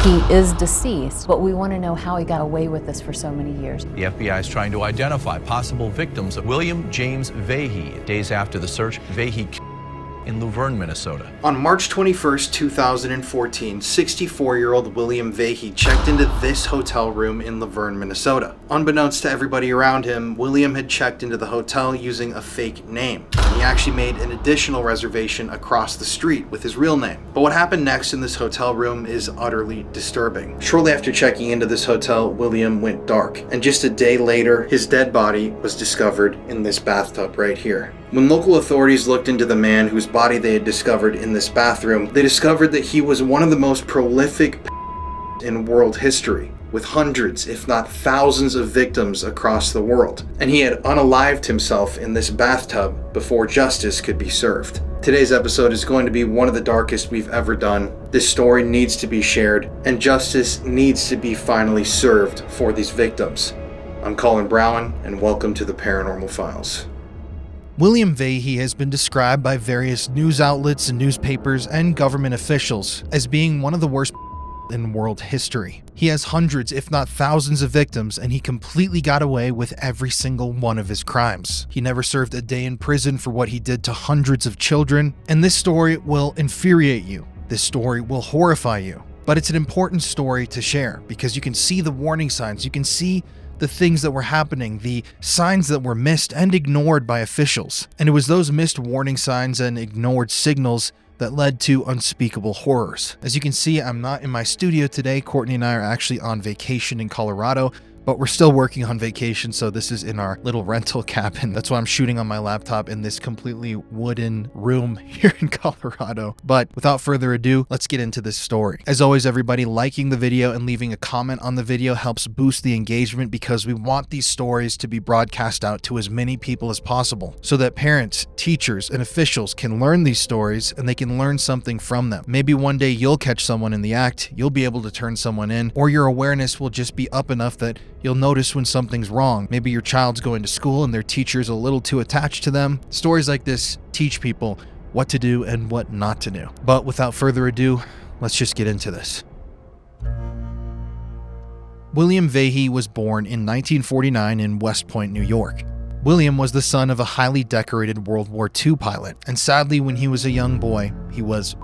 He is deceased, but we want to know how he got away with this for so many years. The FBI is trying to identify possible victims of William James Vahey. Days after the search, Vahey in Luverne, Minnesota. On March 21st, 2014, 64-year-old William Vahey checked into this hotel room in Luverne, Minnesota. Unbeknownst to everybody around him, William had checked into the hotel using a fake name. He actually made an additional reservation across the street with his real name. But what happened next in this hotel room is utterly disturbing. Shortly after checking into this hotel, William went dark, and just a day later, his dead body was discovered in this bathtub right here. When local authorities looked into the man whose body they had discovered in this bathroom, they discovered that he was one of the most prolific in world history, with hundreds, if not thousands of victims across the world. And he had unalived himself in this bathtub before justice could be served. Today's episode is going to be one of the darkest we've ever done. This story needs to be shared, and justice needs to be finally served for these victims. I'm Colin Brown, and welcome to the Paranormal Files. William Vahey has been described by various news outlets and newspapers and government officials as being one of the worst in world history. He has hundreds, if not thousands of victims, and he completely got away with every single one of his crimes. He never served a day in prison for what he did to hundreds of children, and this story will infuriate you. This story will horrify you. But it's an important story to share because you can see the warning signs, you can see the things that were happening, the signs that were missed and ignored by officials. And it was those missed warning signs and ignored signals that led to unspeakable horrors. As you can see, I'm not in my studio today. Courtney and I are actually on vacation in Colorado, but we're still working on vacation, so this is in our little rental cabin. That's why I'm shooting on my laptop in this completely wooden room here in Colorado. But without further ado, let's get into this story. As always, everybody, liking the video and leaving a comment on the video helps boost the engagement because we want these stories to be broadcast out to as many people as possible so that parents, teachers, and officials can learn these stories and they can learn something from them. Maybe one day you'll catch someone in the act, you'll be able to turn someone in, or your awareness will just be up enough that you'll notice when something's wrong. Maybe your child's going to school and their teacher's a little too attached to them. Stories like this teach people what to do and what not to do. But without further ado, let's just get into this. William Vahey was born in 1949 in West Point, New York. William was the son of a highly decorated World War II pilot, and sadly, when he was a young boy, he was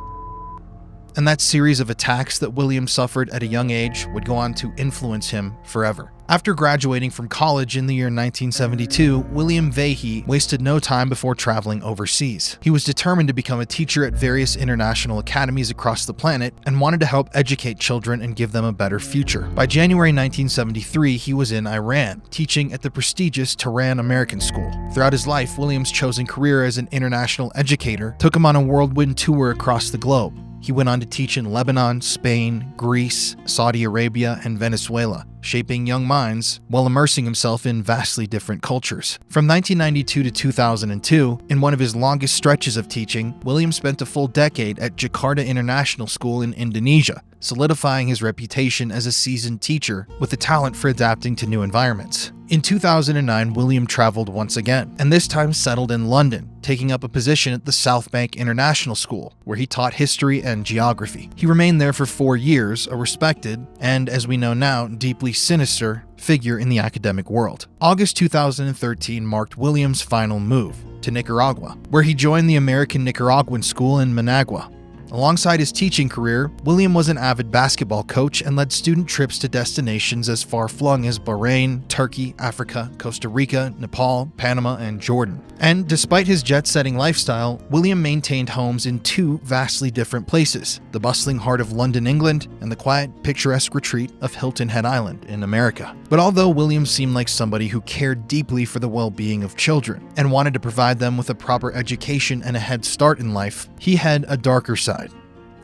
and that series of attacks that William suffered at a young age would go on to influence him forever. After graduating from college in the year 1972, William Vahey wasted no time before traveling overseas. He was determined to become a teacher at various international academies across the planet and wanted to help educate children and give them a better future. By January 1973, he was in Iran, teaching at the prestigious Tehran American School. Throughout his life, William's chosen career as an international educator took him on a whirlwind tour across the globe. He went on to teach in Lebanon, Spain, Greece, Saudi Arabia, and Venezuela, shaping young minds while immersing himself in vastly different cultures. From 1992 to 2002, in one of his longest stretches of teaching, William spent a full decade at Jakarta International School in Indonesia, solidifying his reputation as a seasoned teacher with a talent for adapting to new environments. In 2009, William traveled once again, and this time settled in London, taking up a position at the South Bank International School, where he taught history and geography. He remained there for 4 years, a respected, and as we know now, deeply sinister figure in the academic world. August 2013 marked William's final move to Nicaragua, where he joined the American Nicaraguan School in Managua. Alongside his teaching career, William was an avid basketball coach and led student trips to destinations as far-flung as Bahrain, Turkey, Africa, Costa Rica, Nepal, Panama, and Jordan. And despite his jet-setting lifestyle, William maintained homes in 2 vastly different places, the bustling heart of London, England, and the quiet, picturesque retreat of Hilton Head Island in America. But although William seemed like somebody who cared deeply for the well-being of children and wanted to provide them with a proper education and a head start in life, he had a darker side.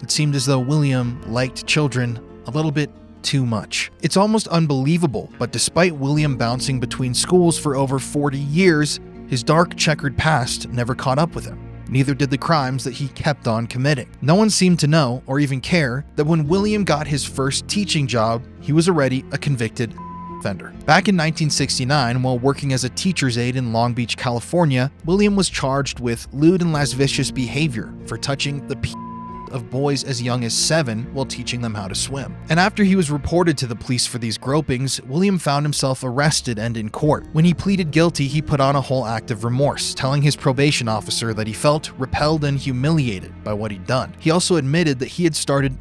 It seemed as though William liked children a little bit too much. It's almost unbelievable, but despite William bouncing between schools for over 40 years, his dark checkered past never caught up with him. Neither did the crimes that he kept on committing. No one seemed to know or even care that when William got his first teaching job, he was already a convicted offender. Back in 1969, while working as a teacher's aide in Long Beach, California, William was charged with lewd and lascivious behavior for touching the of boys as young as 7 while teaching them how to swim. And after he was reported to the police for these gropings, William found himself arrested and in court. When he pleaded guilty, he put on a whole act of remorse, telling his probation officer that he felt repelled and humiliated by what he'd done. He also admitted that he had started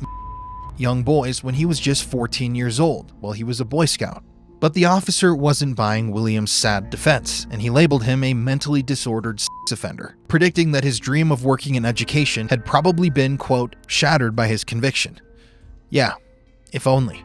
young boys when he was just 14 years old, while he was a Boy Scout. But the officer wasn't buying William's sad defense, and he labeled him a mentally disordered sex offender, predicting that his dream of working in education had probably been, quote, shattered by his conviction. Yeah, if only.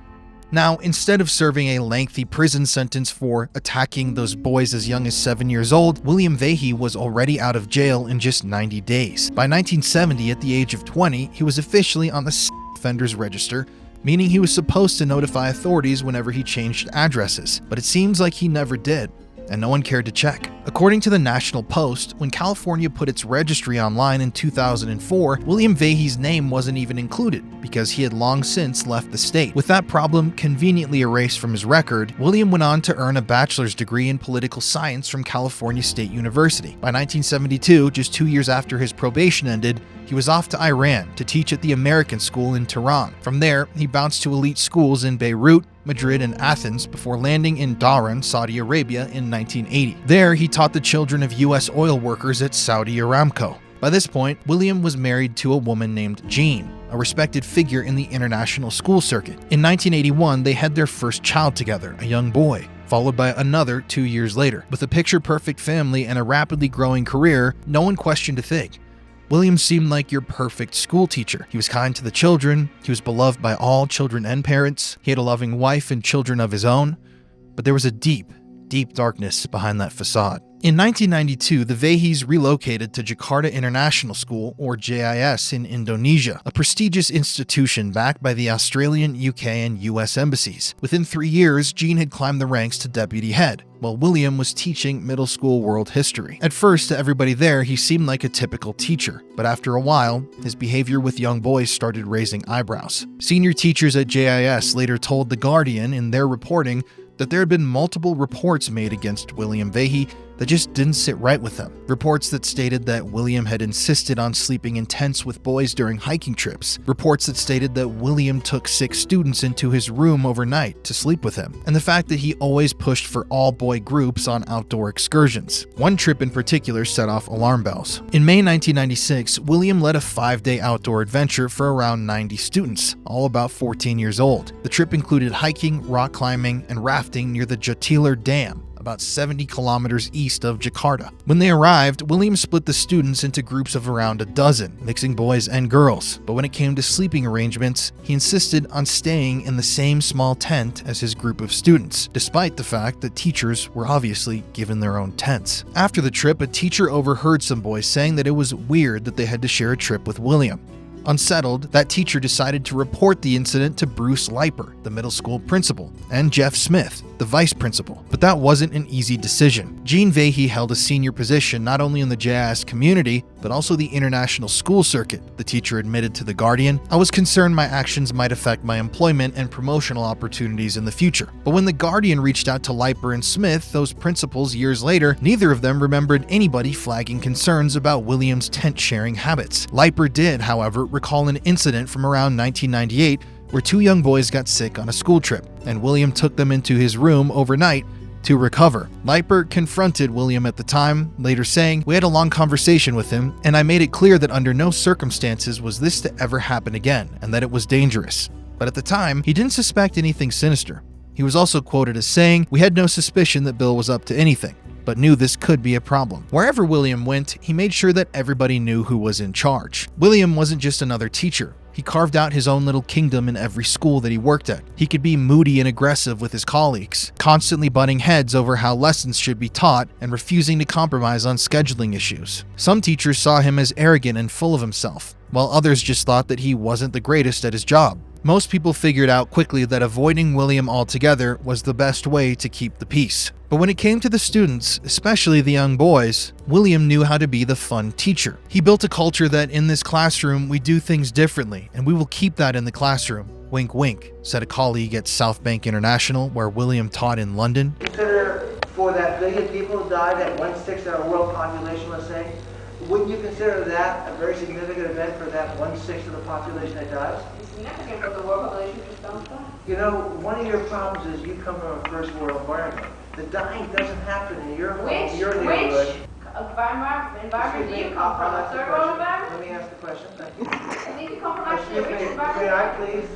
Now, instead of serving a lengthy prison sentence for attacking those boys as young as 7 years old, William Vahey was already out of jail in just 90 days. By 1970, at the age of 20, he was officially on the sex offenders register, meaning he was supposed to notify authorities whenever he changed addresses, but it seems like he never did, and no one cared to check. According to the National Post, when California put its registry online in 2004, William Vahey's name wasn't even included because he had long since left the state. With that problem conveniently erased from his record, William went on to earn a bachelor's degree in political science from California State University. By 1972, just 2 years after his probation ended, he was off to Iran to teach at the American School in Tehran. From there, he bounced to elite schools in Beirut, Madrid, and Athens before landing in Dhahran, Saudi Arabia in 1980. There, he taught the children of U.S. oil workers at Saudi Aramco. By this point, William was married to a woman named Jean, a respected figure in the international school circuit. In 1981, they had their first child together, a young boy, followed by another 2 years later. With a picture-perfect family and a rapidly growing career, no one questioned a thing. William seemed like your perfect school teacher. He was kind to the children, he was beloved by all children and parents, he had a loving wife and children of his own, but there was a deep, deep darkness behind that facade. In 1992, the Vaheys relocated to Jakarta International School, or JIS, in Indonesia, a prestigious institution backed by the Australian, UK, and US embassies. Within 3 years, Jean had climbed the ranks to deputy head, while William was teaching middle school world history. At first, to everybody there, he seemed like a typical teacher, but after a while, his behavior with young boys started raising eyebrows. Senior teachers at JIS later told The Guardian in their reporting that there had been multiple reports made against William Vahey that just didn't sit right with him. Reports that stated that William had insisted on sleeping in tents with boys during hiking trips. Reports that stated that William took 6 students into his room overnight to sleep with him. And the fact that he always pushed for all-boy groups on outdoor excursions. One trip in particular set off alarm bells. In May 1996, William led a 5-day outdoor adventure for around 90 students, all about 14 years old. The trip included hiking, rock climbing, and rafting near the Jatilar Dam, about 70 kilometers east of Jakarta. When they arrived, William split the students into groups of around a dozen, mixing boys and girls. But when it came to sleeping arrangements, he insisted on staying in the same small tent as his group of students, despite the fact that teachers were obviously given their own tents. After the trip, a teacher overheard some boys saying that it was weird that they had to share a trip with William. Unsettled, that teacher decided to report the incident to Bruce Leiper, the middle school principal, and Jeff Smith, the vice principal. But that wasn't an easy decision. Jean Vahey held a senior position not only in the JIS community, but also the international school circuit, the teacher admitted to The Guardian. I was concerned my actions might affect my employment and promotional opportunities in the future. But when The Guardian reached out to Leiper and Smith, those principals, years later, neither of them remembered anybody flagging concerns about William's tent-sharing habits. Leiper did, however, recall an incident from around 1998 where 2 young boys got sick on a school trip, and William took them into his room overnight to recover. Leiper confronted William at the time, later saying, "We had a long conversation with him, and I made it clear that under no circumstances was this to ever happen again, and that it was dangerous." But at the time, he didn't suspect anything sinister. He was also quoted as saying, "We had no suspicion that Bill was up to anything, but knew this could be a problem." Wherever William went, he made sure that everybody knew who was in charge. William wasn't just another teacher. He carved out his own little kingdom in every school that he worked at. He could be moody and aggressive with his colleagues, constantly butting heads over how lessons should be taught and refusing to compromise on scheduling issues. Some teachers saw him as arrogant and full of himself, while others just thought that he wasn't the greatest at his job. Most people figured out quickly that avoiding William altogether was the best way to keep the peace. But when it came to the students, especially the young boys, William knew how to be the fun teacher. He built a culture that in this classroom we do things differently, and we will keep that in the classroom. Wink, wink, said a colleague at South Bank International, where William taught in London. Consider for that billion people who died at 1/6 of our world population, let's say, Wouldn't you consider that a very significant event for that 1/6 of the population that dies? It's significant, but the world population just don't die. You know, one of your problems is you come from a first world environment. The dying doesn't happen in your home, your neighborhood. Which environment do you come from? A third world environment? Let me ask the question. Thank you. I think you come from actually a rich May environment. I please?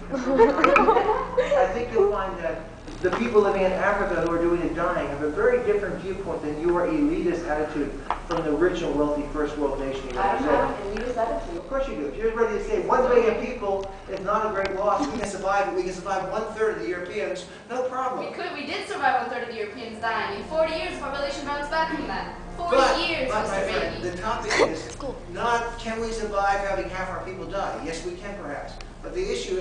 I think you'll find that the people living in Africa who are doing the dying have a very different viewpoint than your elitist attitude from the rich and wealthy first world nation you I don't represent. have an elitist attitude. Of course you do. If you're ready to say 1 billion people is not a great loss, we can survive it. We can survive 1/3 of the Europeans, no problem. We did survive 1/3 of the Europeans dying. In 40 years, the population bounced back from that. 40 years, my Mr. friend, Baby. the topic is not can we survive having half our people die? Yes, we can perhaps. But the issue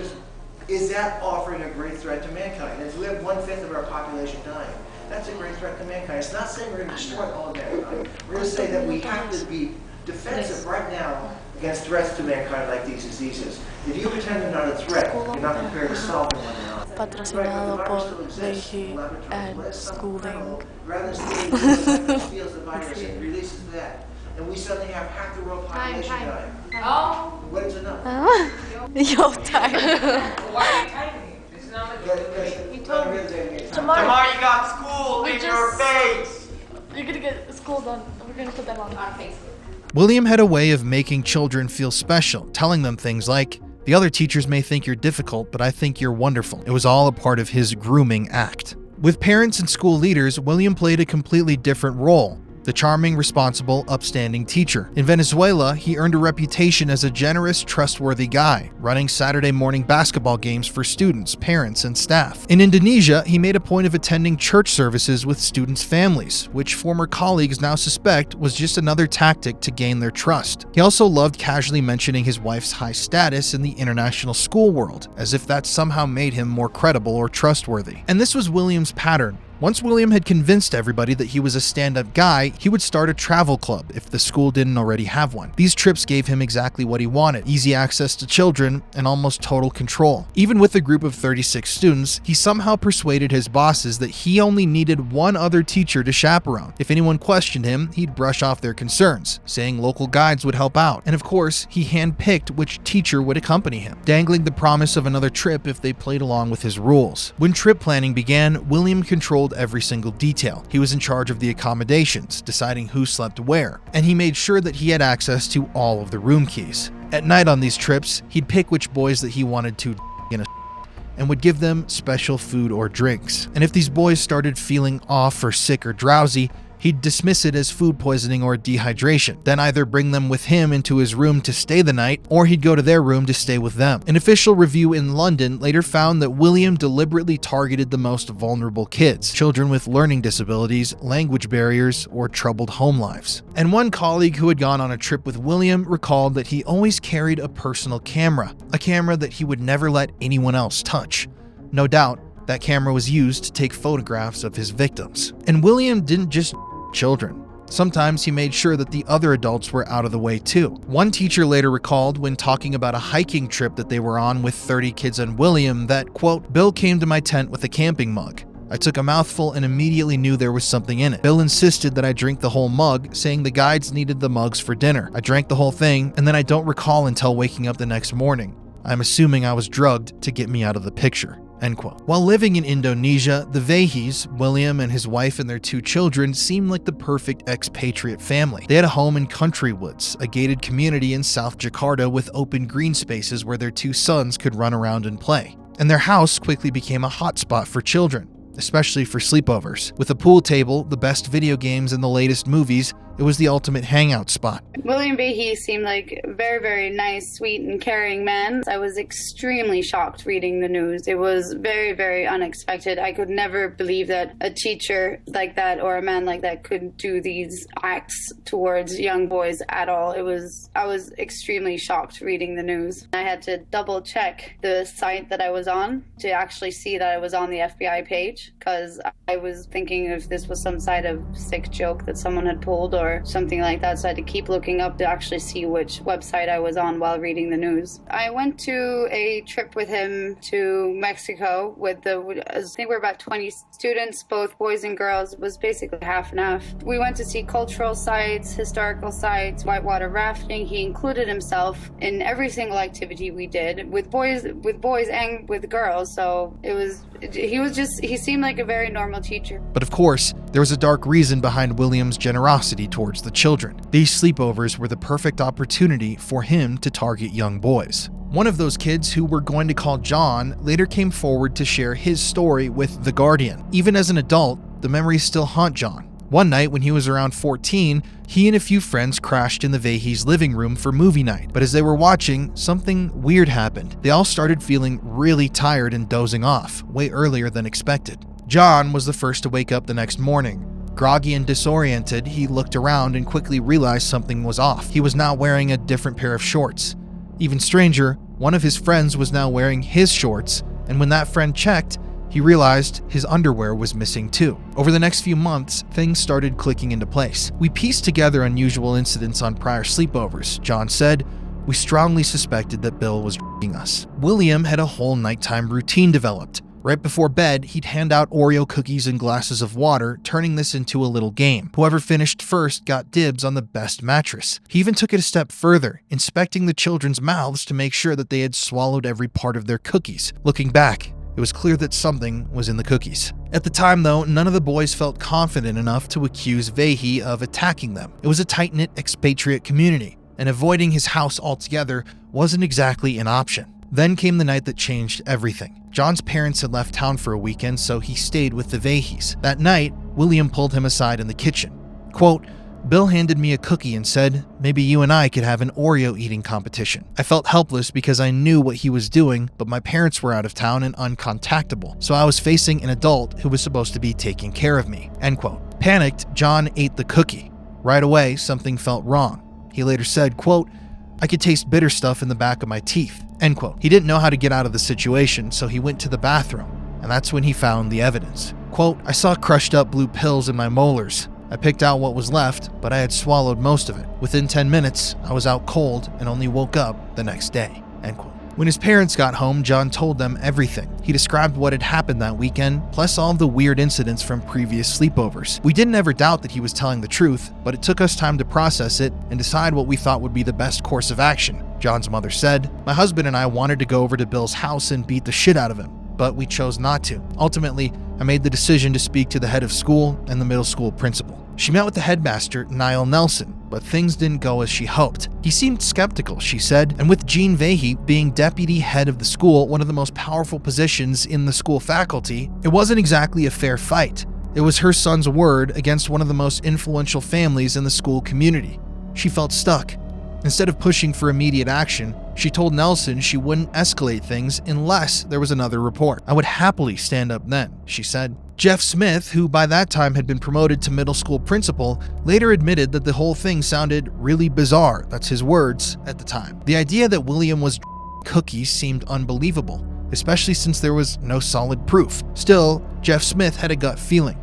is that offering a great threat to mankind? As we have 1/5 of our population dying, that's a great threat to mankind. It's not saying we're going to destroy all of mankind. We're going to say that we have to be defensive right now against threats to mankind like these diseases. If you pretend they're not a threat, you're not prepared to solve them when they're not. Patrocinado por Vahey and schooling. Rather than stealing, steals the virus and releases that. And we suddenly have half the world population dying. Oh, When's enough? Your time. why are you typing me? This is not like Tomorrow you got school in your face! You're gonna get school done. We're gonna put that on Facebook. William had a way of making children feel special, telling them things like, "The other teachers may think you're difficult, but I think you're wonderful." It was all a part of his grooming act. With parents and school leaders, William played a completely different role. The charming, responsible, upstanding teacher. In Venezuela, he earned a reputation as a generous, trustworthy guy, running Saturday morning basketball games for students, parents, and staff. In Indonesia, he made a point of attending church services with students' families, which former colleagues now suspect was just another tactic to gain their trust. He also loved casually mentioning his wife's high status in the international school world, as if that somehow made him more credible or trustworthy. And this was William's pattern. Once William had convinced everybody that he was a stand-up guy, he would start a travel club if the school didn't already have one. These trips gave him exactly what he wanted: easy access to children and almost total control. Even with a group of 36 students, he somehow persuaded his bosses that he only needed one other teacher to chaperone. If anyone questioned him, he'd brush off their concerns, saying local guides would help out. And of course, he handpicked which teacher would accompany him, dangling the promise of another trip if they played along with his rules. When trip planning began, William controlled every single detail. He was in charge of the accommodations, deciding who slept where, and he made sure that he had access to all of the room keys. At night on these trips, he'd pick which boys that he wanted to in a and would give them special food or drinks. And if these boys started feeling off or sick or drowsy, he'd dismiss it as food poisoning or dehydration, then either bring them with him into his room to stay the night, or he'd go to their room to stay with them. An official review in London later found that William deliberately targeted the most vulnerable kids, children with learning disabilities, language barriers, or troubled home lives. And one colleague who had gone on a trip with William recalled that he always carried a personal camera, a camera that he would never let anyone else touch. No doubt, that camera was used to take photographs of his victims. And William didn't just children. Sometimes he made sure that the other adults were out of the way too. One teacher later recalled when talking about a hiking trip that they were on with 30 kids and William that, quote, "Bill came to my tent with a camping mug. I took a mouthful and immediately knew there was something in it. Bill insisted that I drink the whole mug, saying the guides needed the mugs for dinner. I drank the whole thing, and then I don't recall until waking up the next morning. I'm assuming I was drugged to get me out of the picture." End quote. While living in Indonesia, the Vaheys, William and his wife and their 2 children, seemed like the perfect expatriate family. They had a home in Country Woods, a gated community in South Jakarta with open green spaces where their 2 sons could run around and play. And their house quickly became a hotspot for children, especially for sleepovers. With a pool table, the best video games, and the latest movies, it was the ultimate hangout spot. William Vahey seemed like a very, very nice, sweet, and caring man. I was extremely shocked reading the news. It was very, very unexpected. I could never believe that a teacher like that or a man like that could do these acts towards young boys at all. I was extremely shocked reading the news. I had to double check the site that I was on to actually see that I was on the FBI page, because I was thinking if this was some side of sick joke that someone had pulled, or or something like that. So I had to keep looking up to actually see which website I was on while reading the news. I went to a trip with him to Mexico I think we're about 20 students, both boys and girls. It was basically half and half. We went to see cultural sites, historical sites, whitewater rafting. He included himself in every single activity we did with boys and with girls. So he seemed like a very normal teacher. But of course, there was a dark reason behind William's generosity towards the children. These sleepovers were the perfect opportunity for him to target young boys. One of those kids, who we're going to call John, later came forward to share his story with The Guardian. Even as an adult, the memories still haunt John. One night when he was around 14, he and a few friends crashed in the Vahey's living room for movie night. But as they were watching, something weird happened. They all started feeling really tired and dozing off, way earlier than expected. John was the first to wake up the next morning. Groggy and disoriented, he looked around and quickly realized something was off. He was now wearing a different pair of shorts. Even stranger, one of his friends was now wearing his shorts, and when that friend checked, he realized his underwear was missing too. Over the next few months, things started clicking into place. We pieced together unusual incidents on prior sleepovers. John said, "We strongly suspected that Bill was f***ing us." William had a whole nighttime routine developed. Right before bed, he'd hand out Oreo cookies and glasses of water, turning this into a little game. Whoever finished first got dibs on the best mattress. He even took it a step further, inspecting the children's mouths to make sure that they had swallowed every part of their cookies. Looking back, it was clear that something was in the cookies. At the time, though, none of the boys felt confident enough to accuse Vahey of attacking them. It was a tight-knit expatriate community, and avoiding his house altogether wasn't exactly an option. Then came the night that changed everything. John's parents had left town for a weekend, so he stayed with the Vaheys. That night, William pulled him aside in the kitchen. Quote, "Bill handed me a cookie and said, maybe you and I could have an Oreo eating competition. I felt helpless because I knew what he was doing, but my parents were out of town and uncontactable, so I was facing an adult who was supposed to be taking care of me." End quote. Panicked, John ate the cookie. Right away, something felt wrong. He later said, quote, "I could taste bitter stuff in the back of my teeth." End quote. He didn't know how to get out of the situation, so he went to the bathroom, and that's when he found the evidence. Quote, "I saw crushed up blue pills in my molars. I picked out what was left, but I had swallowed most of it. Within 10 minutes, I was out cold and only woke up the next day." End quote. When his parents got home, John told them everything. He described what had happened that weekend, plus all of the weird incidents from previous sleepovers. We didn't ever doubt that he was telling the truth, but it took us time to process it and decide what we thought would be the best course of action. John's mother said, "My husband and I wanted to go over to Bill's house and beat the shit out of him, but we chose not to. Ultimately, I made the decision to speak to the head of school and the middle school principal. She met with the headmaster, Niall Nelson, but things didn't go as she hoped. He seemed skeptical," she said, and with Jean Vahey being deputy head of the school, one of the most powerful positions in the school faculty, it wasn't exactly a fair fight. It was her son's word against one of the most influential families in the school community. She felt stuck. Instead of pushing for immediate action, she told Nelson she wouldn't escalate things unless there was another report. "I would happily stand up then," she said. Jeff Smith, who by that time had been promoted to middle school principal, later admitted that the whole thing sounded really bizarre. That's his words at the time. The idea that William was cookies seemed unbelievable, especially since there was no solid proof. Still, Jeff Smith had a gut feeling.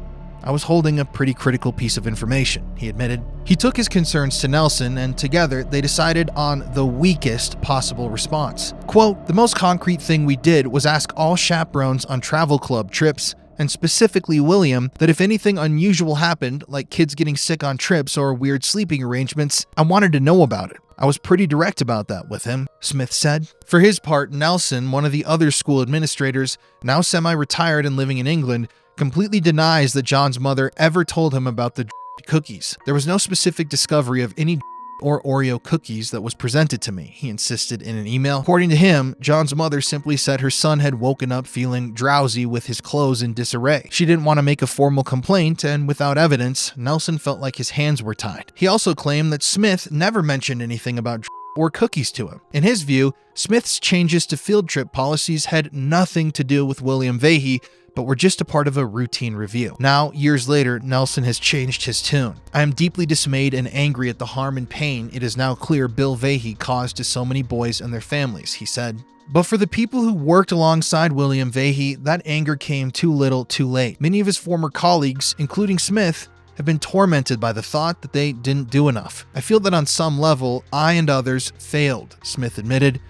"I was holding a pretty critical piece of information," he admitted. He took his concerns to Nelson, and together they decided on the weakest possible response. Quote, "The most concrete thing we did was ask all chaperones on travel club trips, and specifically William, that if anything unusual happened, like kids getting sick on trips or weird sleeping arrangements, I wanted to know about it. I was pretty direct about that with him," Smith said. For his part, Nelson, one of the other school administrators, now semi-retired and living in England, completely denies that John's mother ever told him about the cookies. "There was no specific discovery of any or Oreo cookies that was presented to me," he insisted in an email. According to him, John's mother simply said her son had woken up feeling drowsy with his clothes in disarray. She didn't want to make a formal complaint, and without evidence, Nelson felt like his hands were tied. He also claimed that Smith never mentioned anything about or cookies to him. In his view, Smith's changes to field trip policies had nothing to do with William Vahey, but were just a part of a routine review. Now, years later, Nelson has changed his tune. "I am deeply dismayed and angry at the harm and pain it is now clear Bill Vahey caused to so many boys and their families," he said. But for the people who worked alongside William Vahey, that anger came too little too late. Many of his former colleagues, including Smith, have been tormented by the thought that they didn't do enough. I feel that on some level, I and others failed, Smith admitted.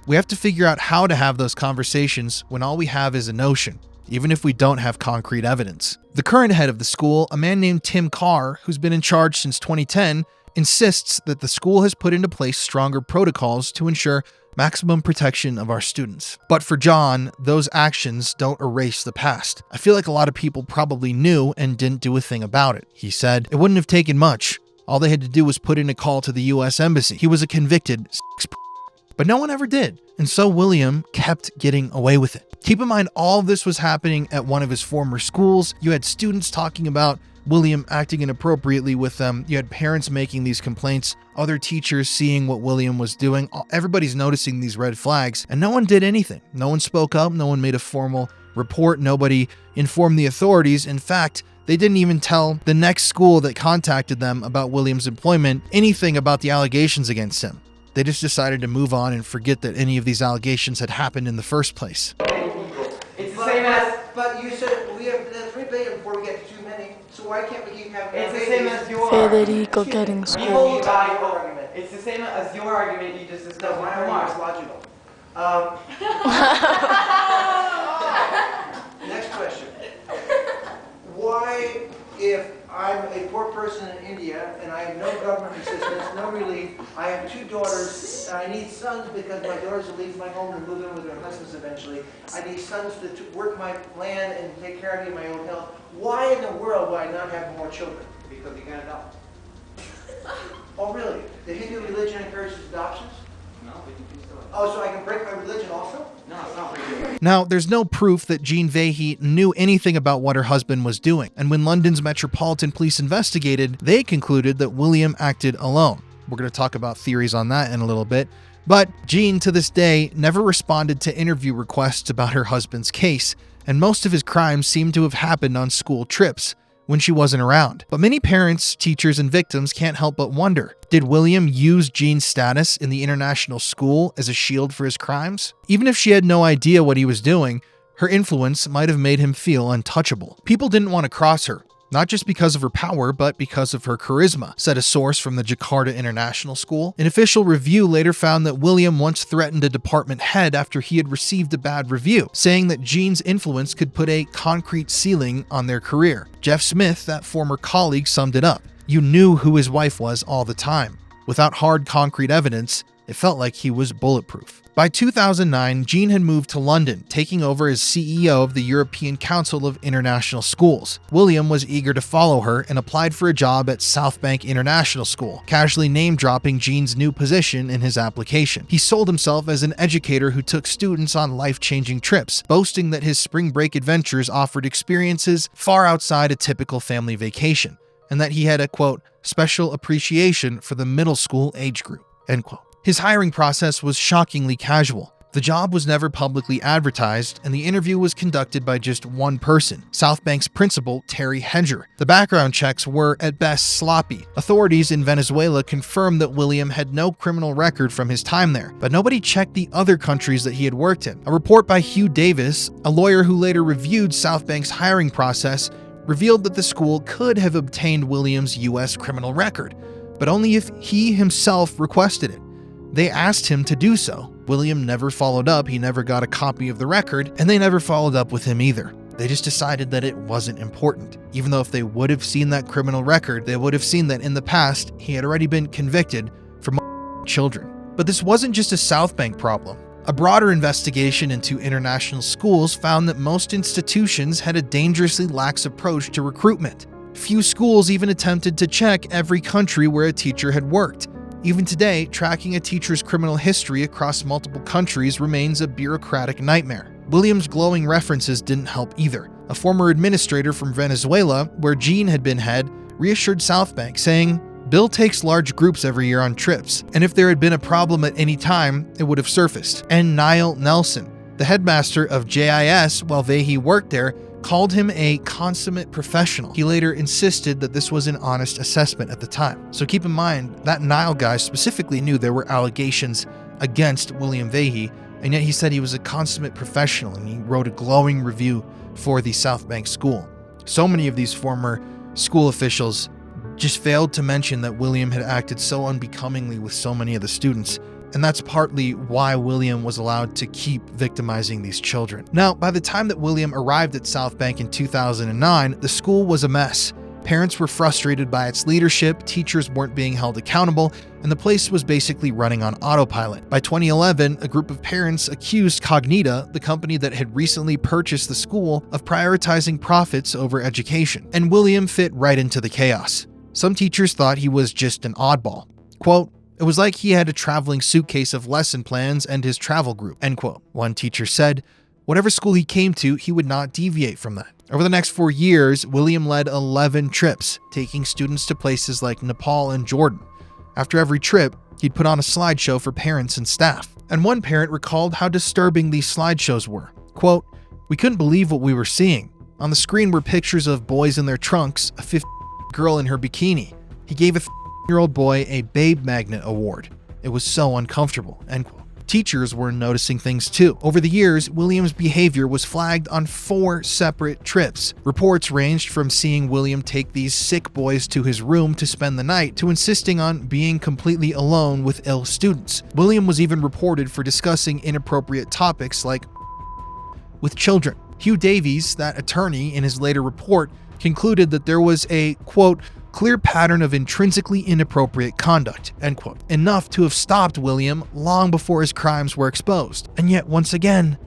We have to figure out how to have those conversations when all we have is a notion, even if we don't have concrete evidence. The current head of the school, a man named Tim Carr, who's been in charge since 2010, insists that the school has put into place stronger protocols to ensure maximum protection of our students. But for John, those actions don't erase the past. I feel like a lot of people probably knew and didn't do a thing about it. He said, it wouldn't have taken much. All they had to do was put in a call to the US Embassy. He was a convicted but no one ever did. And so William kept getting away with it. Keep in mind, all of this was happening at one of his former schools. You had students talking about William acting inappropriately with them. You had parents making these complaints, other teachers seeing what William was doing. Everybody's noticing these red flags, and no one did anything. No one spoke up. No one made a formal report. Nobody informed the authorities. In fact, they didn't even tell the next school that contacted them about William's employment anything about the allegations against him. They just decided to move on and forget that any of these allegations had happened in the first place. It's the same as... But you said we have 3 billion before we get too many, so why can't we keep having... It's the same as your Federico getting schooled. It's the same as your argument you just discussed. My argument is logical. Next question. Why, if I'm a poor person in India and I have no government assistance, no relief, I have 2 daughters, and I need sons because my daughters will leave my home and move in with their husbands eventually. I need sons to work my land and take care of me in my own health. Why in the world would I not have more children? Because you can't adopt. Oh, really? The Hindu religion encourages adoptions? No, but you can still adopt. Oh, so I can break my religion also? No, it's not religion. Now, there's no proof that Jean Vahey knew anything about what her husband was doing, and when London's Metropolitan Police investigated, they concluded that William acted alone. We're going to talk about theories on that in a little bit, but Jean, to this day, never responded to interview requests about her husband's case, and most of his crimes seem to have happened on school trips, when she wasn't around. But many parents, teachers, and victims can't help but wonder, did William use Jean's status in the international school as a shield for his crimes? Even if she had no idea what he was doing, her influence might have made him feel untouchable. People didn't want to cross her, not just because of her power, but because of her charisma, said a source from the Jakarta International School. An official review later found that William once threatened a department head after he had received a bad review, saying that Jean's influence could put a concrete ceiling on their career. Jeff Smith, that former colleague, summed it up. You knew who his wife was all the time. Without hard concrete evidence, it felt like he was bulletproof. By 2009, Jean had moved to London, taking over as CEO of the European Council of International Schools. William was eager to follow her and applied for a job at South Bank International School, casually name-dropping Jean's new position in his application. He sold himself as an educator who took students on life-changing trips, boasting that his spring break adventures offered experiences far outside a typical family vacation, and that he had a, quote, special appreciation for the middle school age group, end quote. His hiring process was shockingly casual. The job was never publicly advertised, and the interview was conducted by just one person, South Bank's principal, Terry Hedger. The background checks were, at best, sloppy. Authorities in Venezuela confirmed that William had no criminal record from his time there, but nobody checked the other countries that he had worked in. A report by Hugh Davis, a lawyer who later reviewed South Bank's hiring process, revealed that the school could have obtained William's U.S. criminal record, but only if he himself requested it. They asked him to do so. William never followed up, he never got a copy of the record, and they never followed up with him either. They just decided that it wasn't important. Even though if they would have seen that criminal record, they would have seen that in the past, he had already been convicted for children. But this wasn't just a South Bank problem. A broader investigation into international schools found that most institutions had a dangerously lax approach to recruitment. Few schools even attempted to check every country where a teacher had worked. Even today, tracking a teacher's criminal history across multiple countries remains a bureaucratic nightmare. William's glowing references didn't help either. A former administrator from Venezuela, where Jean had been head, reassured South Bank, saying, Bill takes large groups every year on trips, and if there had been a problem at any time, it would have surfaced. And Niall Nelson, the headmaster of JIS while Vahey worked there, called him a consummate professional. He later insisted that this was an honest assessment at the time. So keep in mind, that Niall guy specifically knew there were allegations against William Vahey, and yet he said he was a consummate professional, and he wrote a glowing review for the South Bank School. So many of these former School officials just failed to mention that William had acted so unbecomingly with so many of the students, and that's partly why William was allowed to keep victimizing these children. Now, by the time that William arrived at South Bank in 2009, the school was a mess. Parents were frustrated by its leadership, teachers weren't being held accountable, and the place was basically running on autopilot. By 2011, a group of parents accused Cognita, the company that had recently purchased the school, of prioritizing profits over education. And William fit right into the chaos. Some teachers thought he was just an oddball. Quote, "It was like he had a traveling suitcase of lesson plans and his travel group," end quote. One teacher said, whatever school he came to, he would not deviate from that. Over the next 4 years, William led 11 trips, taking students to places like Nepal and Jordan. After every trip, he'd put on a slideshow for parents and staff. And one parent recalled how disturbing these slideshows were. Quote, "We couldn't believe what we were seeing. On the screen were pictures of boys in their trunks, a 15 girl in her bikini. He gave a 15-year-old boy a Babe Magnet award. It was so uncomfortable," end quote. Teachers were noticing things too. Over the years, William's behavior was flagged on 4 separate trips. Reports ranged from seeing William take these sick boys to his room to spend the night to insisting on being completely alone with ill students. William was even reported for discussing inappropriate topics like with children. Hugh Davies, that attorney, in his later report, concluded that there was a, quote, "clear pattern of intrinsically inappropriate conduct," end quote. Enough to have stopped William long before his crimes were exposed. And yet, once again,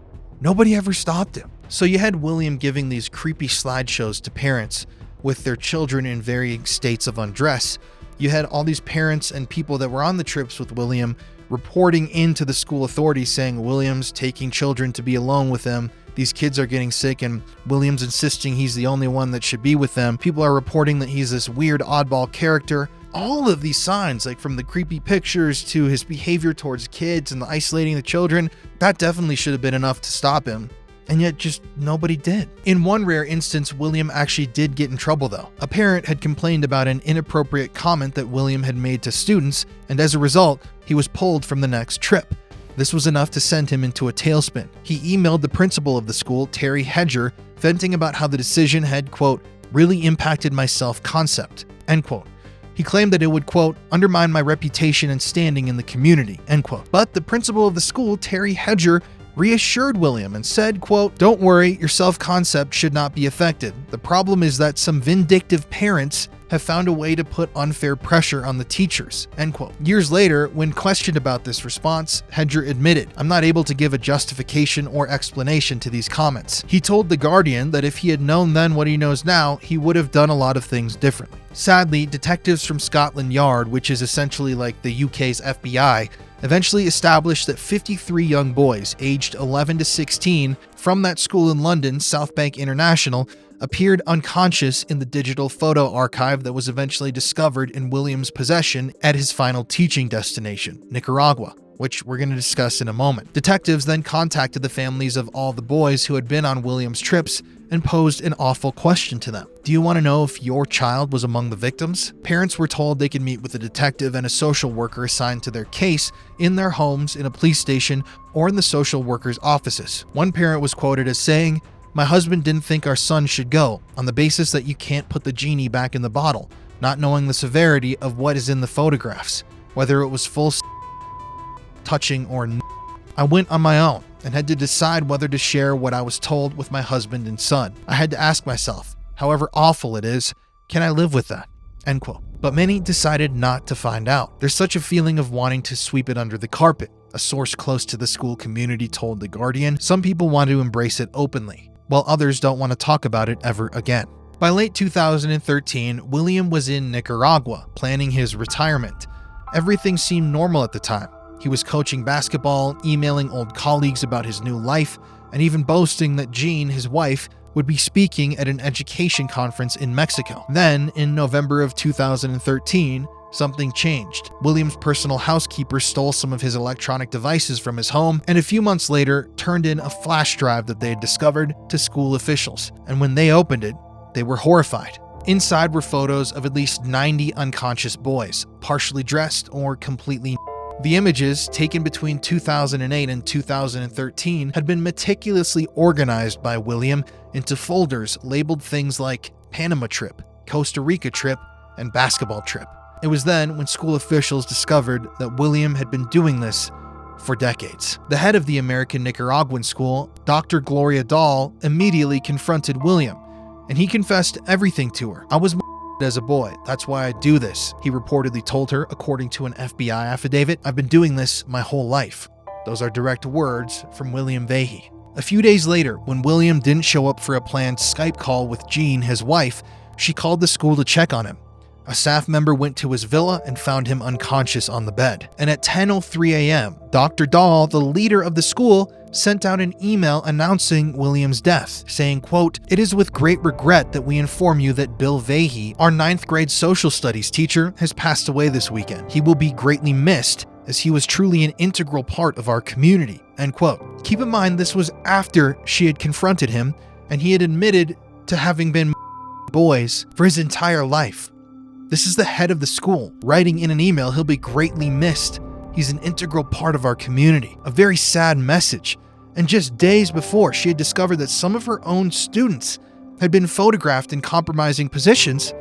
nobody ever stopped him. So you had William giving these creepy slideshows to parents with their children in varying states of undress. You had all these parents and people that were on the trips with William reporting into the school authorities saying William's taking children to be alone with them. These kids are getting sick and William's insisting he's the only one that should be with them. People are reporting that he's this weird oddball character. All of these signs, like from the creepy pictures to his behavior towards kids and the isolating the children, that definitely should have been enough to stop him. And yet just nobody did. In one rare instance, William actually did get in trouble though. A parent had complained about an inappropriate comment that William had made to students, and as a result, he was pulled from the next trip. This was enough to send him into a tailspin. He emailed the principal of the school, Terry Hedger, venting about how the decision had, quote, "really impacted my self-concept," end quote. He claimed that it would, quote, "undermine my reputation and standing in the community," end quote. But the principal of the school, Terry Hedger, reassured William and said, quote, "Don't worry, your self-concept should not be affected. The problem is that some vindictive parents have found a way to put unfair pressure on the teachers," end quote. Years later, when questioned about this response, Hedger admitted, "I'm not able to give a justification or explanation to these comments." He told The Guardian that if he had known then what he knows now, he would have done a lot of things differently. Sadly, detectives from Scotland Yard, which is essentially like the UK's FBI, eventually established that 53 young boys aged 11 to 16 from that school in London, South Bank International, appeared unconscious in the digital photo archive that was eventually discovered in William's possession at his final teaching destination, Nicaragua, which we're going to discuss in a moment. Detectives then contacted the families of all the boys who had been on William's trips and posed an awful question to them. Do you want to know if your child was among the victims? Parents were told they could meet with a detective and a social worker assigned to their case in their homes, in a police station, or in the social worker's offices. One parent was quoted as saying, "My husband didn't think our son should go, on the basis that you can't put the genie back in the bottle, not knowing the severity of what is in the photographs, whether it was full touching or n. I went on my own and had to decide whether to share what I was told with my husband and son. I had to ask myself, however awful it is, can I live with that?" End quote. But many decided not to find out. There's such a feeling of wanting to sweep it under the carpet. A source close to the school community told The Guardian, some people want to embrace it openly, while others don't want to talk about it ever again. By late 2013, William was in Nicaragua, planning his retirement. Everything seemed normal at the time. He was coaching basketball, emailing old colleagues about his new life, and even boasting that Jean, his wife, would be speaking at an education conference in Mexico. Then, in November of 2013, something changed. William's personal housekeeper stole some of his electronic devices from his home, and a few months later turned in a flash drive that they had discovered to school officials. And when they opened it, they were horrified. Inside were photos of at least 90 unconscious boys, partially dressed or completely. The images, taken between 2008 and 2013, had been meticulously organized by William into folders labeled things like Panama Trip, Costa Rica trip, and basketball trip. It was then when school officials discovered that William had been doing this for decades. The head of the American Nicaraguan school, Dr. Gloria Dahl, immediately confronted William, and he confessed everything to her. "I was as a boy. That's why I do this," he reportedly told her, according to an FBI affidavit. "I've been doing this my whole life." Those are direct words from William Vahey. A few days later, when William didn't show up for a planned Skype call with Jean, his wife, she called the school to check on him. A staff member went to his villa and found him unconscious on the bed. And at 10:03 a.m., Dr. Dahl, the leader of the school, sent out an email announcing William's death, saying, quote, "It is with great regret that we inform you that Bill Vahey, our 9th grade social studies teacher, has passed away this weekend. He will be greatly missed, as he was truly an integral part of our community," end quote. Keep in mind, this was after she had confronted him, and he had admitted to having been boys for his entire life. This is the head of the school, writing in an email, "He'll be greatly missed. He's an integral part of our community." A very sad message. And just days before, she had discovered that some of her own students had been photographed in compromising positions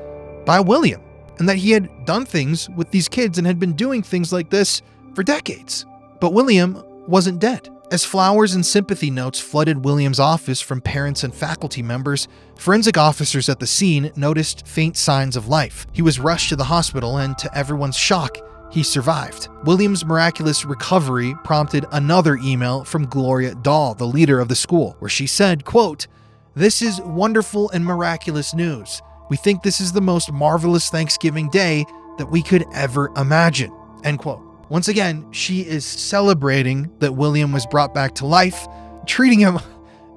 by William, and that he had done things with these kids and had been doing things like this for decades. But William wasn't dead. As flowers and sympathy notes flooded William's office from parents and faculty members, forensic officers at the scene noticed faint signs of life. He was rushed to the hospital, and to everyone's shock, he survived. William's miraculous recovery prompted another email from Gloria Dahl, the leader of the school, where she said, quote, "This is wonderful and miraculous news. We think this is the most marvelous Thanksgiving day that we could ever imagine," end quote. Once again, she is celebrating that William was brought back to life, treating him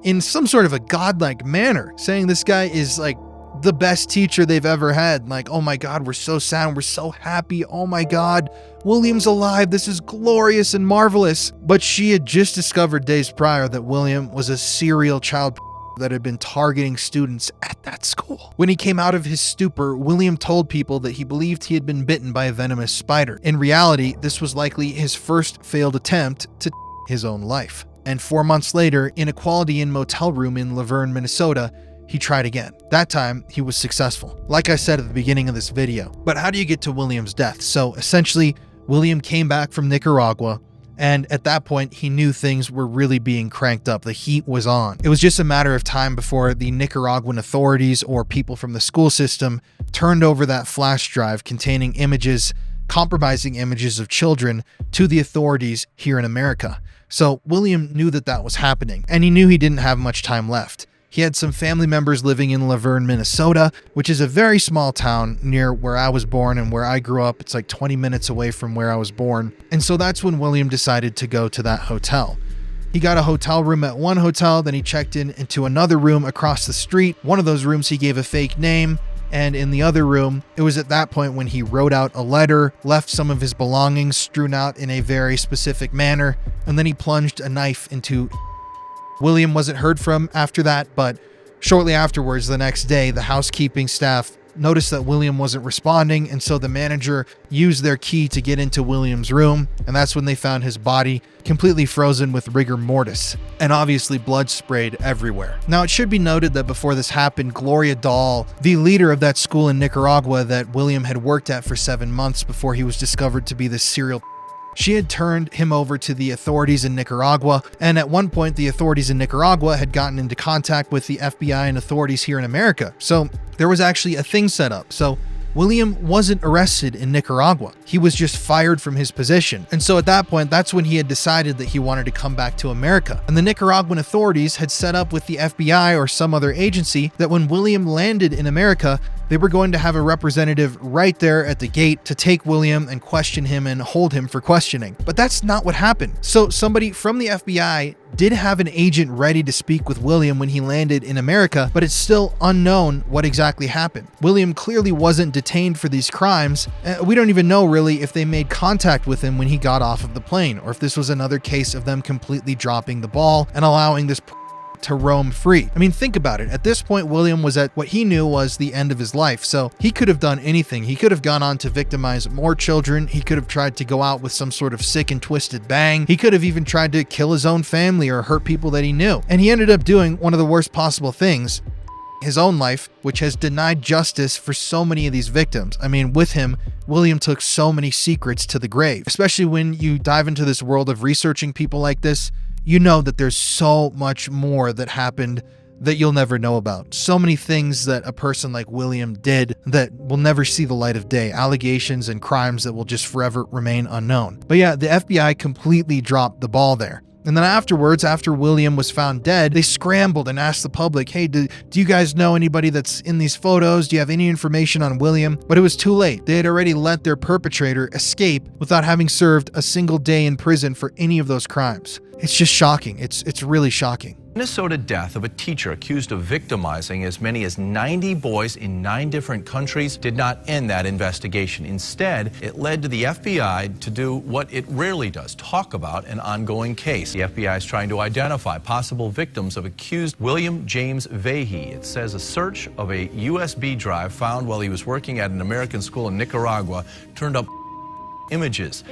in some sort of a godlike manner, saying this guy is like the best teacher they've ever had. Like, "Oh my God, we're so sad and we're so happy. Oh my God, William's alive. This is glorious and marvelous." But she had just discovered days prior that William was a serial child that had been targeting students at that school. When he came out of his stupor, William told people that he believed he had been bitten by a venomous spider. In reality, this was likely his first failed attempt to his own life. And 4 months later, in a Quality Inn motel room in Laverne, Minnesota, he tried again. That time, he was successful, like I said at the beginning of this video. But how do you get to William's death? So essentially, William came back from Nicaragua, and at that point, he knew things were really being cranked up. The heat was on. It was just a matter of time before the Nicaraguan authorities or people from the school system turned over that flash drive containing images, compromising images of children, to the authorities here in America. So William knew that that was happening, and he knew he didn't have much time left. He had some family members living in Laverne, Minnesota, which is a very small town near where I was born and where I grew up. It's like 20 minutes away from where I was born. And so that's when William decided to go to that hotel. He got a hotel room at one hotel, then he checked into another room across the street. One of those rooms he gave a fake name, and in the other room, it was at that point when he wrote out a letter, left some of his belongings strewn out in a very specific manner, and then he plunged a knife into William. Wasn't heard from after that, but shortly afterwards, the next day, the housekeeping staff noticed that William wasn't responding, and so the manager used their key to get into William's room, and that's when they found his body completely frozen with rigor mortis, and obviously blood sprayed everywhere. Now, it should be noted that before this happened, Gloria Dahl, the leader of that school in Nicaragua that William had worked at for 7 months before he was discovered to be the serial, she had turned him over to the authorities in Nicaragua, and at one point the authorities in Nicaragua had gotten into contact with the FBI and authorities here in America. So there was actually a thing set up. So William wasn't arrested in Nicaragua. He was just fired from his position. And so at that point, that's when he had decided that he wanted to come back to America. And the Nicaraguan authorities had set up with the FBI or some other agency that when William landed in America, they were going to have a representative right there at the gate to take William and question him and hold him for questioning. But that's not what happened. So somebody from the FBI did have an agent ready to speak with William when he landed in America, but it's still unknown what exactly happened. William clearly wasn't detained for these crimes. We don't even know really if they made contact with him when he got off of the plane, or if this was another case of them completely dropping the ball and allowing this to roam free. I mean, think about it. At this point, William was at what he knew was the end of his life, so he could have done anything. He could have gone on to victimize more children. He could have tried to go out with some sort of sick and twisted bang. He could have even tried to kill his own family or hurt people that he knew. And he ended up doing one of the worst possible things. his own life, which has denied justice for so many of these victims. I mean, with him, William took so many secrets to the grave. Especially when you dive into this world of researching people like this, you know that there's so much more that happened that you'll never know about. So many things that a person like William did that will never see the light of day. Allegations and crimes that will just forever remain unknown. But yeah, the FBI completely dropped the ball there. And then afterwards, after William was found dead, they scrambled and asked the public, hey, do you guys know anybody that's in these photos? Do you have any information on William? But it was too late. They had already let their perpetrator escape without having served a single day in prison for any of those crimes. It's just shocking. It's really shocking. Minnesota death of a teacher accused of victimizing as many as 90 boys in 9 different countries did not end that investigation. Instead, it led to the FBI to do what it rarely does, talk about an ongoing case. The FBI is trying to identify possible victims of accused William James Vahey. It says a search of a USB drive found while he was working at an American school in Nicaragua turned up images.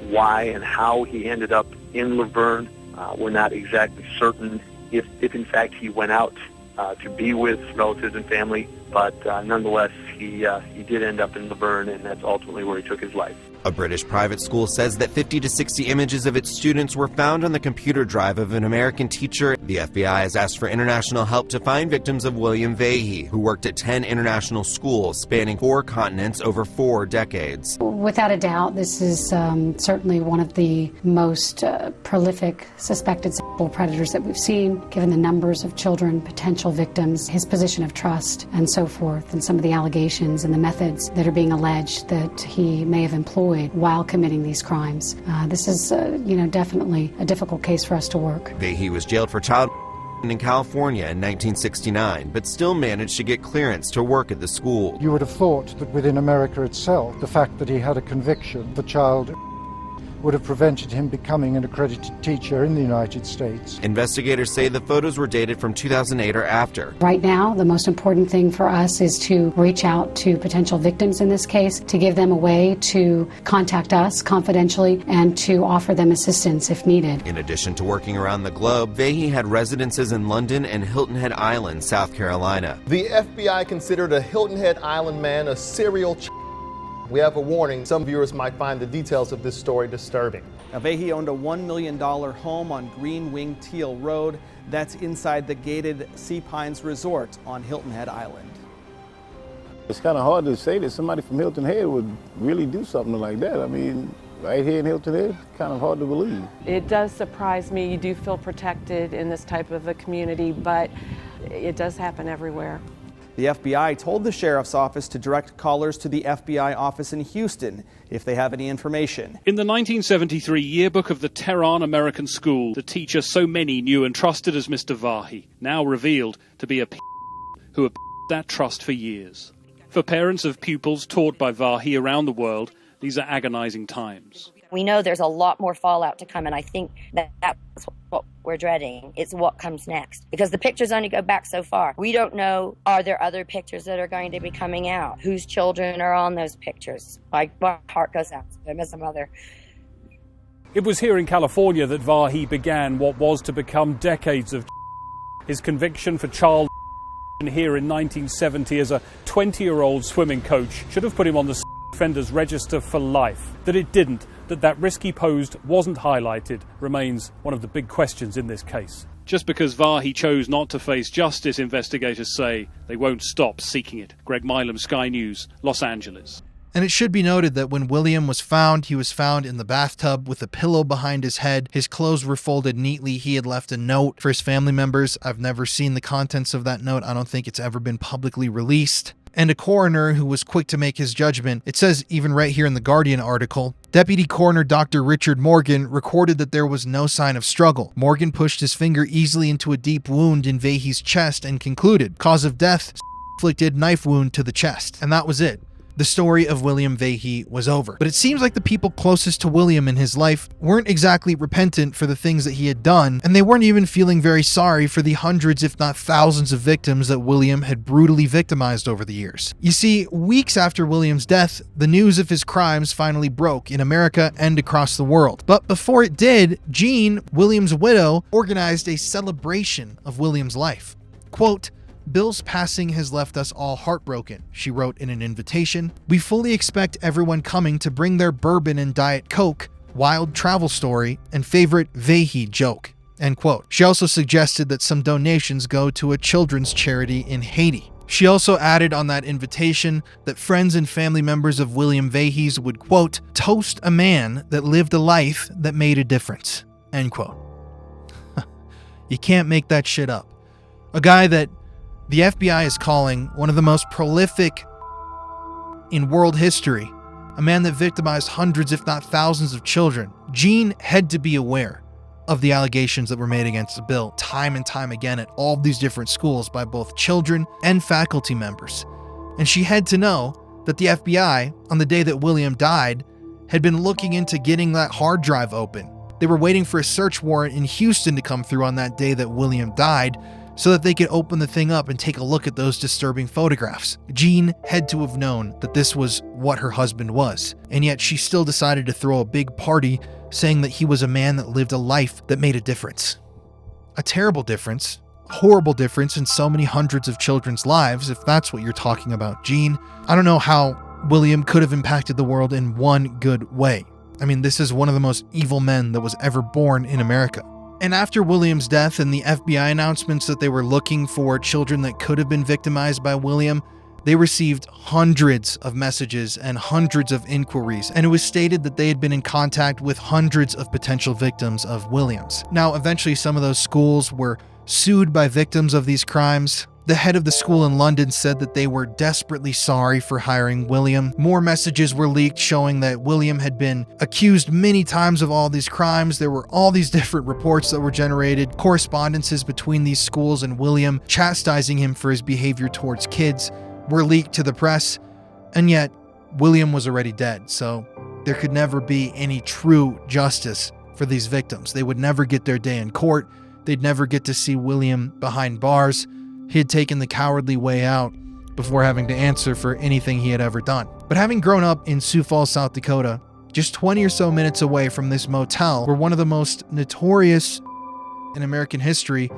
Why and how he ended up in Laverne, we're not exactly certain. If in fact he went out to be with relatives and family, but nonetheless he did end up in Laverne, and that's ultimately where he took his life. A British private school says that 50 to 60 images of its students were found on the computer drive of an American teacher. The FBI has asked for international help to find victims of William Vahey, who worked at 10 international schools spanning 4 continents over 4 decades. Without a doubt, this is certainly one of the most prolific suspected sexual predators that we've seen, given the numbers of children, potential victims, his position of trust, and so forth, and some of the allegations and the methods that are being alleged that he may have employed while committing these crimes. This is, definitely a difficult case for us to work. Vahey was jailed for child in California in 1969, but still managed to get clearance to work at the school. You would have thought that within America itself, the fact that he had a conviction for child would have prevented him becoming an accredited teacher in the United States. Investigators say the photos were dated from 2008 or after. Right now, the most important thing for us is to reach out to potential victims in this case, to give them a way to contact us confidentially and to offer them assistance if needed. In addition to working around the globe, Vahey had residences in London and Hilton Head Island, South Carolina. The FBI considered a Hilton Head Island man a serial We have a warning. Some viewers might find the details of this story disturbing. Now, Vahey owned a $1 million home on Green Wing Teal Road. That's inside the gated Sea Pines Resort on Hilton Head Island. It's kind of hard to say that somebody from Hilton Head would really do something like that. I mean, right here in Hilton Head, kind of hard to believe. It does surprise me. You do feel protected in this type of a community, but it does happen everywhere. The FBI told the sheriff's office to direct callers to the FBI office in Houston if they have any information. In the 1973 yearbook of the Tehran American School, the teacher so many knew and trusted as Mr. Vahey, now revealed to be a who had that trust for years. For parents of pupils taught by Vahey around the world, these are agonizing times. We know there's a lot more fallout to come, and I think that's what we're dreading. It's what comes next. Because the pictures only go back so far. We don't know, are there other pictures that are going to be coming out? Whose children are on those pictures? My heart goes out to them as a mother. It was here in California that Vahey began what was to become decades of his conviction for child here in 1970 as a 20-year-old swimming coach should have put him on the offenders register for life. That it didn't, that risk he posed wasn't highlighted, remains one of the big questions in this case. Just because Vahey chose not to face justice, investigators say they won't stop seeking it. Greg Milam, Sky News, Los Angeles. And it should be noted that when William was found, he was found in the bathtub with a pillow behind his head. His clothes were folded neatly. He had left a note for his family members. I've never seen the contents of that note. I don't think it's ever been publicly released. And a coroner who was quick to make his judgment. It says even right here in the Guardian article, Deputy Coroner Dr. Richard Morgan recorded that there was no sign of struggle. Morgan pushed his finger easily into a deep wound in Vahey's chest and concluded, cause of death, inflicted knife wound to the chest. And that was it. The story of William Vahey was over. But it seems like the people closest to William in his life weren't exactly repentant for the things that he had done, and they weren't even feeling very sorry for the hundreds, if not thousands, of victims that William had brutally victimized over the years. You see, weeks after William's death, the news of his crimes finally broke in America and across the world. But before it did, Jean, William's widow, organized a celebration of William's life. Quote, "Bill's passing has left us all heartbroken," she wrote in an invitation. "We fully expect everyone coming to bring their bourbon and Diet Coke, wild travel story, and favorite Vahey joke." End quote. She also suggested that some donations go to a children's charity in Haiti. She also added on that invitation that friends and family members of William Vahey's would, quote, "toast a man that lived a life that made a difference." End quote. You can't make that shit up. A guy that the FBI is calling one of the most prolific in world history, a man that victimized hundreds if not thousands of children. Jean had to be aware of the allegations that were made against Bill time and time again at all these different schools by both children and faculty members. And she had to know that the FBI, on the day that William died, had been looking into getting that hard drive open. They were waiting for a search warrant in Houston to come through on that day that William died so that they could open the thing up and take a look at those disturbing photographs. Jean had to have known that this was what her husband was, and yet she still decided to throw a big party saying that he was a man that lived a life that made a difference. A terrible difference, a horrible difference in so many hundreds of children's lives, if that's what you're talking about, Jean. I don't know how William could have impacted the world in one good way. I mean, this is one of the most evil men that was ever born in America. And after William's death and the FBI announcements that they were looking for children that could have been victimized by William, they received hundreds of messages and hundreds of inquiries, and it was stated that they had been in contact with hundreds of potential victims of Williams. Now, eventually some of those schools were sued by victims of these crimes. The head of the school in London said that they were desperately sorry for hiring William. More messages were leaked showing that William had been accused many times of all these crimes. There were all these different reports that were generated, correspondences between these schools and William, chastising him for his behavior towards kids, were leaked to the press, and yet William was already dead, so there could never be any true justice for these victims. They would never get their day in court. They'd never get to see William behind bars. He had taken the cowardly way out before having to answer for anything he had ever done. But having grown up in Sioux Falls, South Dakota, just 20 or so minutes away from this motel where one of the most notorious in American history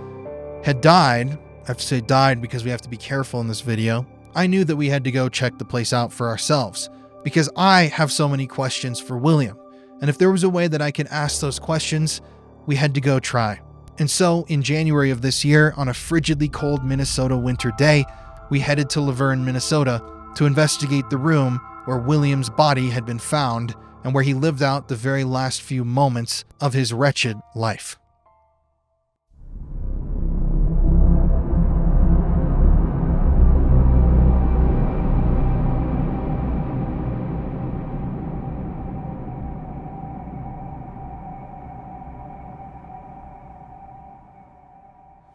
had died, I have to say died because we have to be careful in this video, I knew that we had to go check the place out for ourselves because I have so many questions for William. And if there was a way that I could ask those questions, we had to go try. And so in January of this year, on a frigidly cold Minnesota winter day, we headed to Luverne, Minnesota to investigate the room where William's body had been found and where he lived out the very last few moments of his wretched life.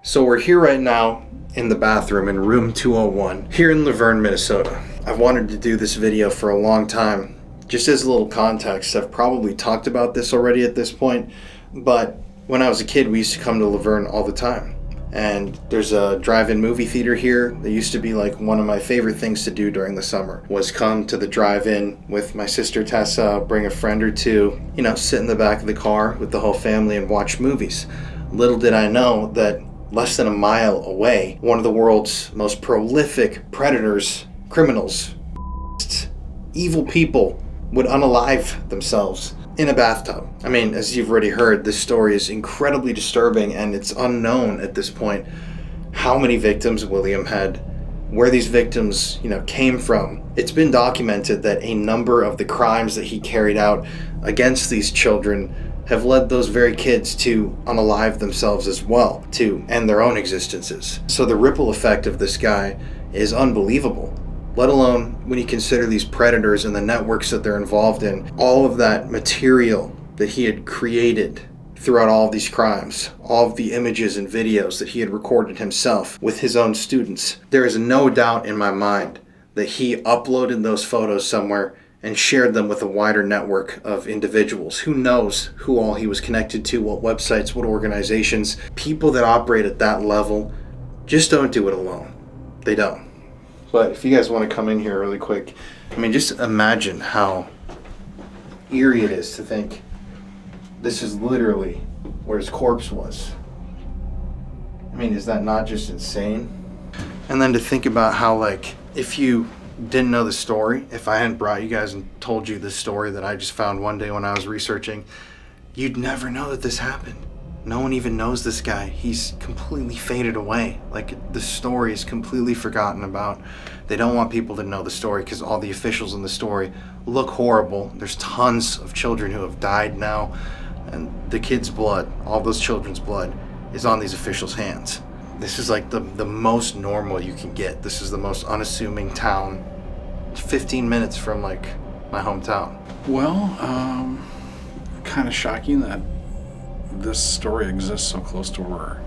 So we're here right now in the bathroom in room 201 here in Luverne, Minnesota. I've wanted to do this video for a long time. Just as a little context, I've probably talked about this already at this point, but when I was a kid, we used to come to Luverne all the time. And there's a drive-in movie theater here that used to be like one of my favorite things to do during the summer was come to the drive-in with my sister Tessa, bring a friend or two, sit in the back of the car with the whole family and watch movies. Little did I know that less than a mile away, one of the world's most prolific predators, criminals, evil people would unalive themselves in a bathtub. I mean, as you've already heard, this story is incredibly disturbing and it's unknown at this point how many victims William had, where these victims, came from. It's been documented that a number of the crimes that he carried out against these children have led those very kids to unalive themselves as well, to end their own existences. So the ripple effect of this guy is unbelievable, let alone when you consider these predators and the networks that they're involved in, all of that material that he had created throughout all of these crimes, all of the images and videos that he had recorded himself with his own students. There is no doubt in my mind that he uploaded those photos somewhere and shared them with a wider network of individuals. Who knows who all he was connected to, what websites, what organizations. People that operate at that level just don't do it alone. They don't. But if you guys want to come in here really quick, just imagine how eerie it is to think this is literally where his corpse was. Is that not just insane? And then to think about how, like, if you didn't know the story, if I hadn't brought you guys and told you this story that I just found one day when I was researching, you'd never know that this happened. No one even knows this guy. He's completely faded away. Like, the story is completely forgotten about. They don't want people to know the story because all the officials in the story look horrible. There's tons of children who have died now, and the kids' blood, all those children's blood, is on these officials' hands. This is like the most normal you can get. This is the most unassuming town. 15 minutes from, like, my hometown. Well, kind of shocking that this story exists so close to our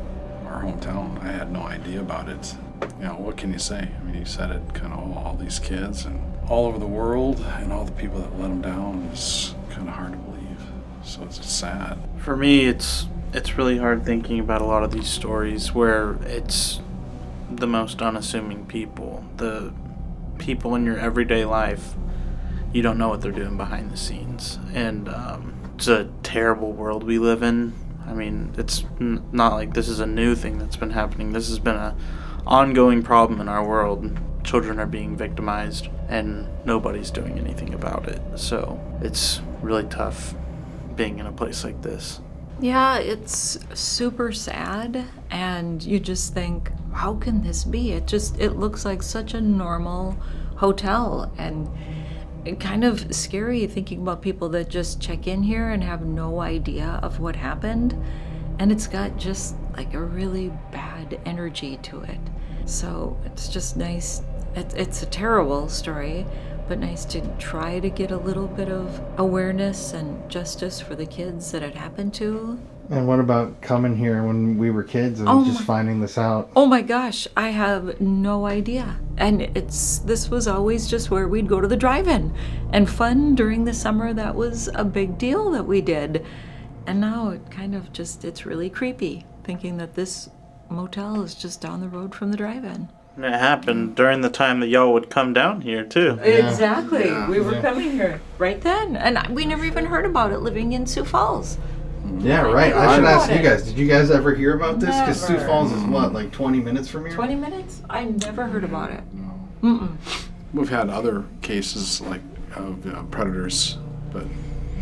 hometown. I had no idea about it. You know, what can you say? I mean, you said it, kind of all these kids and all over the world and all the people that let them down is kind of hard to believe. So it's sad. For me, it's really hard thinking about a lot of these stories where it's the most unassuming people. The people in your everyday life, you don't know what they're doing behind the scenes. And it's a terrible world we live in. I mean, it's not like this is a new thing that's been happening. This has been an ongoing problem in our world. Children are being victimized and nobody's doing anything about it. So it's really tough being in a place like this. Yeah, it's super sad, and you just think, how can this be? It looks like such a normal hotel, and kind of scary thinking about people that just check in here and have no idea of what happened, and it's got just like a really bad energy to it. So it's just nice. It's a terrible story, but nice to try to get a little bit of awareness and justice for the kids that it happened to. And what about coming here when we were kids and just finding this out? Oh my gosh, I have no idea. And this was always just where we'd go to the drive-in. And fun during the summer, that was a big deal that we did. And now it kind of it's really creepy thinking that this motel is just down the road from the drive-in. And it happened during the time that y'all would come down here, too. Exactly. Yeah. We were coming here right then. And we never even heard about it living in Sioux Falls. Yeah, right. I should ask you guys. Did you guys ever hear about this? Because Sioux Falls is what, like 20 minutes from here? 20 minutes? I never heard about it. We've had other cases like of predators, but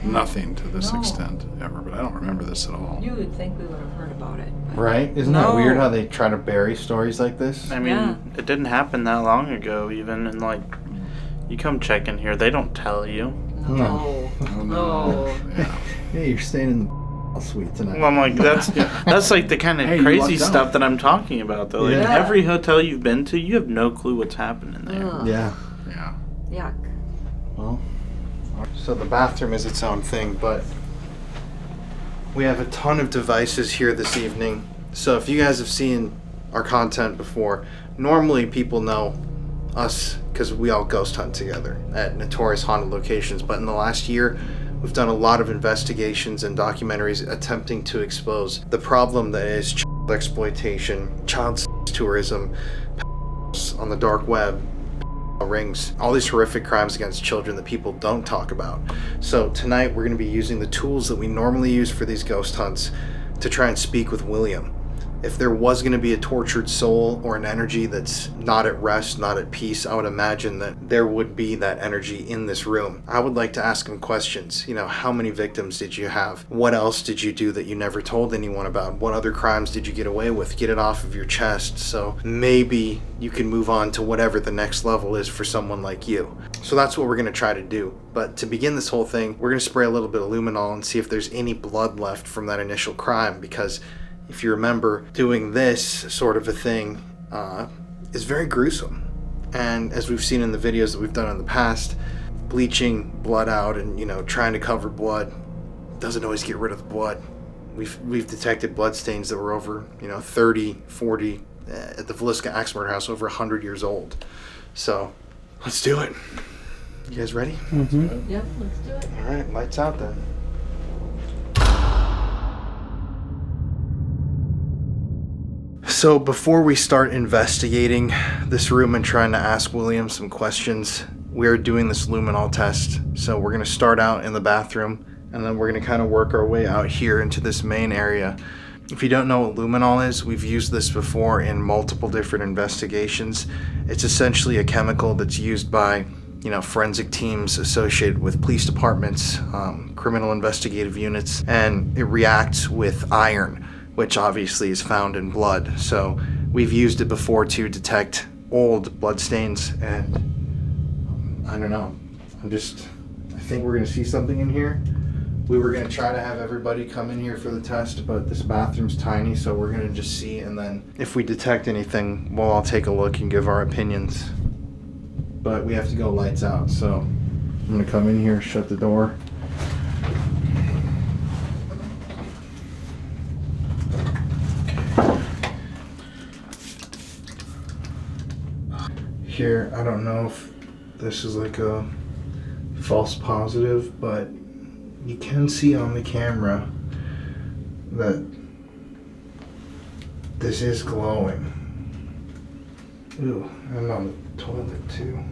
nothing to this extent ever. But I don't remember this at all. You would think we would have heard about it. Right? Isn't that weird how they try to bury stories like this? I mean, it didn't happen that long ago even, and like, you come check in here, they don't tell you. No. Yeah, you're staying in the suite tonight. Well, I'm like, that's like the kind of crazy stuff that I'm talking about, though. Like, every hotel you've been to, you have no clue what's happening there. Ugh. Yeah. Yuck. Well, so the bathroom is its own thing, but we have a ton of devices here this evening. So if you guys have seen our content before, normally people know us because we all ghost hunt together at notorious haunted locations. But in the last year, we've done a lot of investigations and documentaries attempting to expose the problem that is child exploitation, child tourism, on the dark web, rings, all these horrific crimes against children that people don't talk about. So tonight we're going to be using the tools that we normally use for these ghost hunts to try and speak with William. If there was going to be a tortured soul or an energy that's not at rest, not at peace, I would imagine that there would be that energy in this room. I would like to ask him questions. You know, how many victims did you have? What else did you do that you never told anyone about? What other crimes did you get away with? Get it off of your chest so maybe you can move on to whatever the next level is for someone like you. So that's what we're going to try to do. But to begin this whole thing, we're going to spray a little bit of luminol and see if there's any blood left from that initial crime, because if you remember, doing this sort of a thing is very gruesome. And as we've seen in the videos that we've done in the past, bleaching blood out and, you know, trying to cover blood doesn't always get rid of the blood. We've detected blood stains that were over, 30, 40, at the Villisca Axe Murder House, over 100 years old. So, let's do it. You guys ready? Mm-hmm. Yeah, let's do it. All right, lights out then. So before we start investigating this room and trying to ask William some questions, we're doing this luminol test. So we're going to start out in the bathroom, and then we're going to kind of work our way out here into this main area. If you don't know what luminol is, we've used this before in multiple different investigations. It's essentially a chemical that's used by, forensic teams associated with police departments, criminal investigative units, and it reacts with iron, which obviously is found in blood. So we've used it before to detect old blood stains, and I don't know. I think we're gonna see something in here. We were gonna try to have everybody come in here for the test, but this bathroom's tiny, so we're gonna just see, and then if we detect anything, we'll all take a look and give our opinions. But we have to go lights out, so I'm gonna come in here, shut the door. Here, I don't know if this is like a false positive, but you can see on the camera that this is glowing. Ooh, and on the toilet too.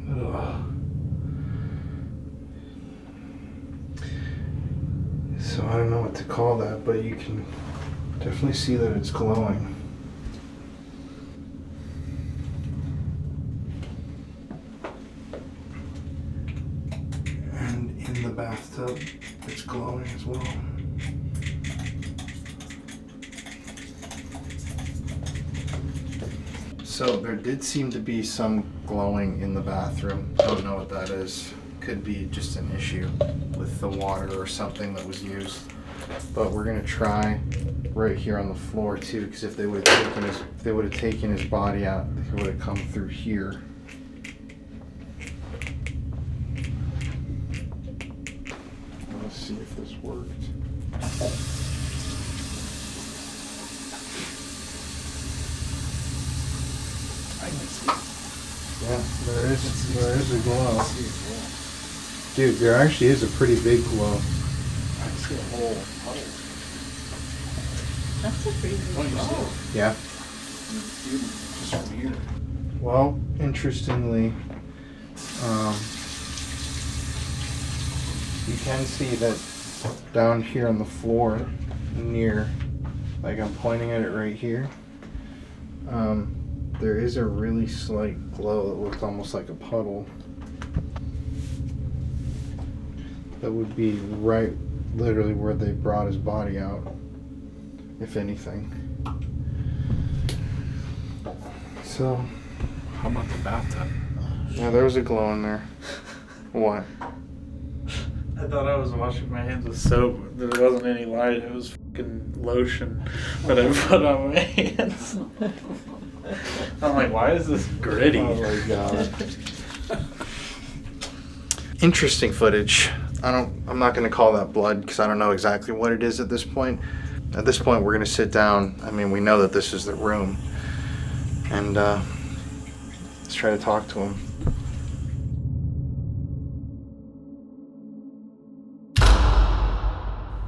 Ugh. So I don't know what to call that, but you can definitely see that it's glowing. And in the bathtub, it's glowing as well. So there did seem to be some glowing in the bathroom. I don't know what that is. Could be just an issue with the water or something that was used. But we're gonna try right here on the floor too, because if they would have taken his body out, it would have come through here. Let's see if this worked. Yeah, there is a glow. Dude, there actually is a pretty big glow. I see a whole puddle. That's a pretty big glow. Yeah. Just from here. Well, interestingly, you can see that down here on the floor, near, like I'm pointing at it right here, there is a really slight glow that looks almost like a puddle. That would be right, literally where they brought his body out, if anything. So, how about the bathtub? Yeah, there was a glow in there. What? I thought I was washing my hands with soap. There wasn't any light. It was fucking lotion that I put on my hands. I'm like, why is this gritty? Oh my god. Interesting footage. I'm not going to call that blood because I don't know exactly what it is at this point. At this point, we're going to sit down. I mean, we know that this is the room. And let's try to talk to him.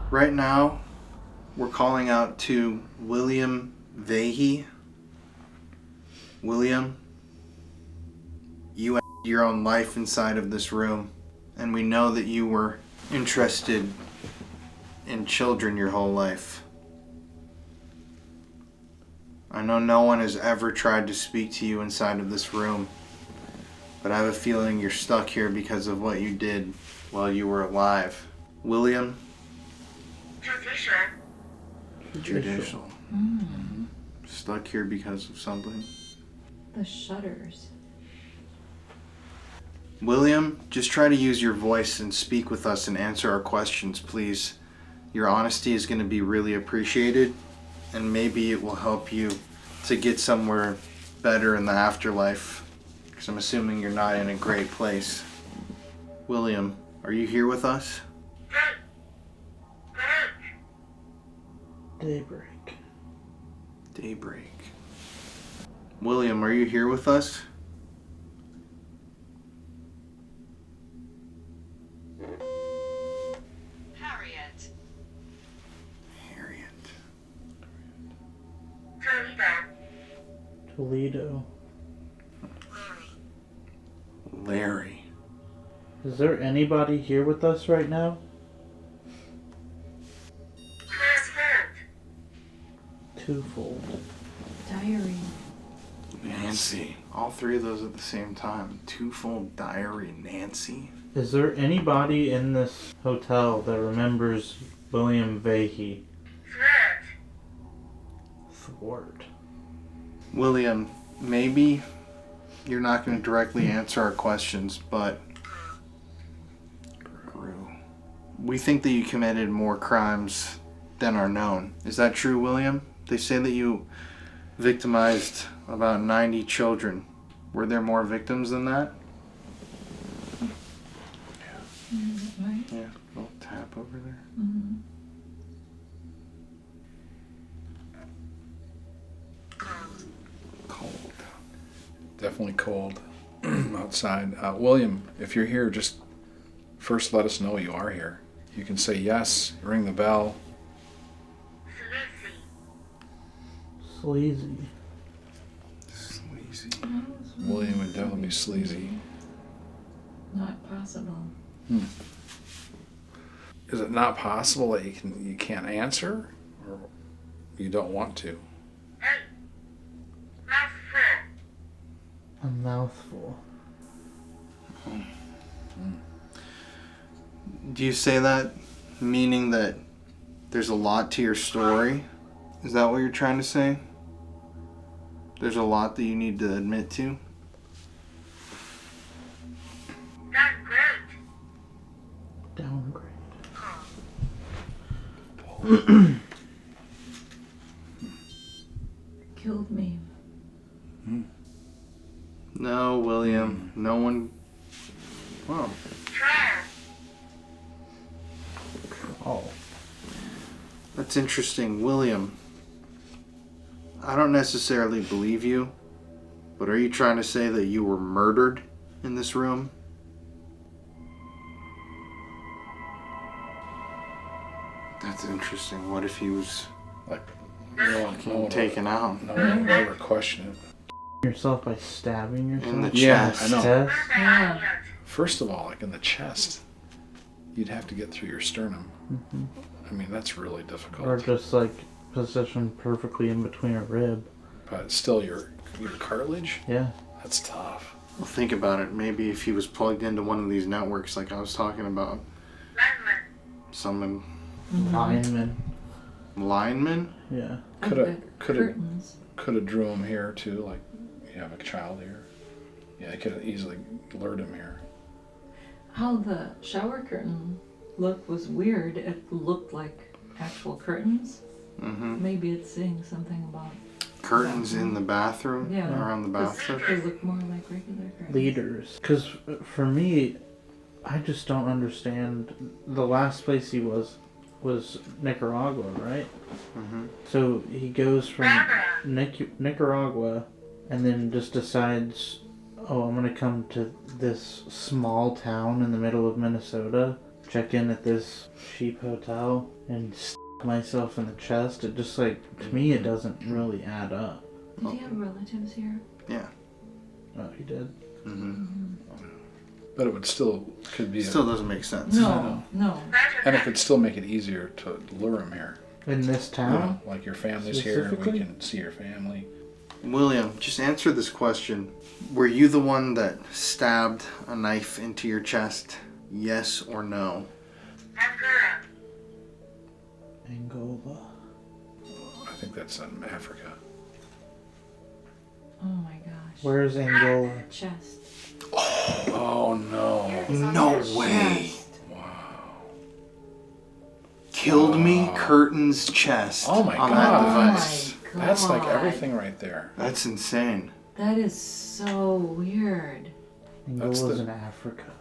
Right now, we're calling out to William Vahey. William, you had your own life inside of this room, and we know that you were interested in children your whole life. I know no one has ever tried to speak to you inside of this room, but I have a feeling you're stuck here because of what you did while you were alive. William? Judicial. Mm. Stuck here because of something. The shutters. William, just try to use your voice and speak with us and answer our questions, please. Your honesty is going to be really appreciated, and maybe it will help you to get somewhere better in the afterlife, because I'm assuming you're not in a great place. William, are you here with us? Daybreak. Daybreak. William, are you here with us? Harriet. Toledo. Larry. Is there anybody here with us right now? Twofold. Diary. Nancy. All three of those at the same time. Twofold diary, Nancy. Is there anybody in this hotel that remembers William Vahey? Thwart. William, maybe you're not going to directly answer our questions, but we think that you committed more crimes than are known. Is that true, William? They say that you victimized about 90 children. Were there more victims than that? Right? Yeah, a little tap over there. Mm-hmm. Cold. Definitely cold outside. William, if you're here, just first let us know you are here. You can say yes, ring the bell. Sleazy. Sleazy. William would definitely be sleazy. Not possible. Is it not possible that you can't answer, or you don't want to? A mouthful. Do you say that meaning that there's a lot to your story? Is that what you're trying to say? There's a lot that you need to admit to? Downgrade. Killed me. No, William. No one... Well... Oh. That's interesting. William, I don't necessarily believe you, but are you trying to say that you were murdered in this room? That's interesting. What if he was taken out? No one will ever question it. Yourself by stabbing yourself? In the chest. chest. I know. Chest? Yeah. First of all, like in the chest, you'd have to get through your sternum. Mm-hmm. I mean, that's really difficult. Or just like positioned perfectly in between a rib. But still, your cartilage? Yeah. That's tough. Well, think about it. Maybe if he was plugged into one of these networks like I was talking about. Someone... Lineman. Lineman? Yeah. Could Curtains. have drew him here too, like you have a child here. Yeah, they could have easily lured him here. How the shower curtain look was weird. It looked like actual curtains. Mm-hmm. Maybe it's saying something about Curtains in the bathroom? Yeah. Around the bathtub? They look more like regular curtains. Leaders. Because for me, I just don't understand. The last place he was Nicaragua, right? Mm-hmm. So he goes from Nicaragua and then just decides, oh, I'm going to come to this small town in the middle of Minnesota, check in at this cheap hotel, and stick myself in the chest. It just, like, to me, it doesn't really add up. Did he have relatives here? Yeah. Oh, he did? Mm-hmm. But it would could be... Still doesn't make sense. No. And it could still make it easier to lure him here. In this town? Like your family's here, and we can see your family. William, just answer this question. Were you the one that stabbed a knife into your chest? Yes or no? Angola. I think that's in Africa. Oh my gosh. Where's Angola? Chest. Oh no. No way. Killed me, curtains, chest. Oh my on god. that device. That's like everything right there. That's insane. That is so weird. Angola's in Africa.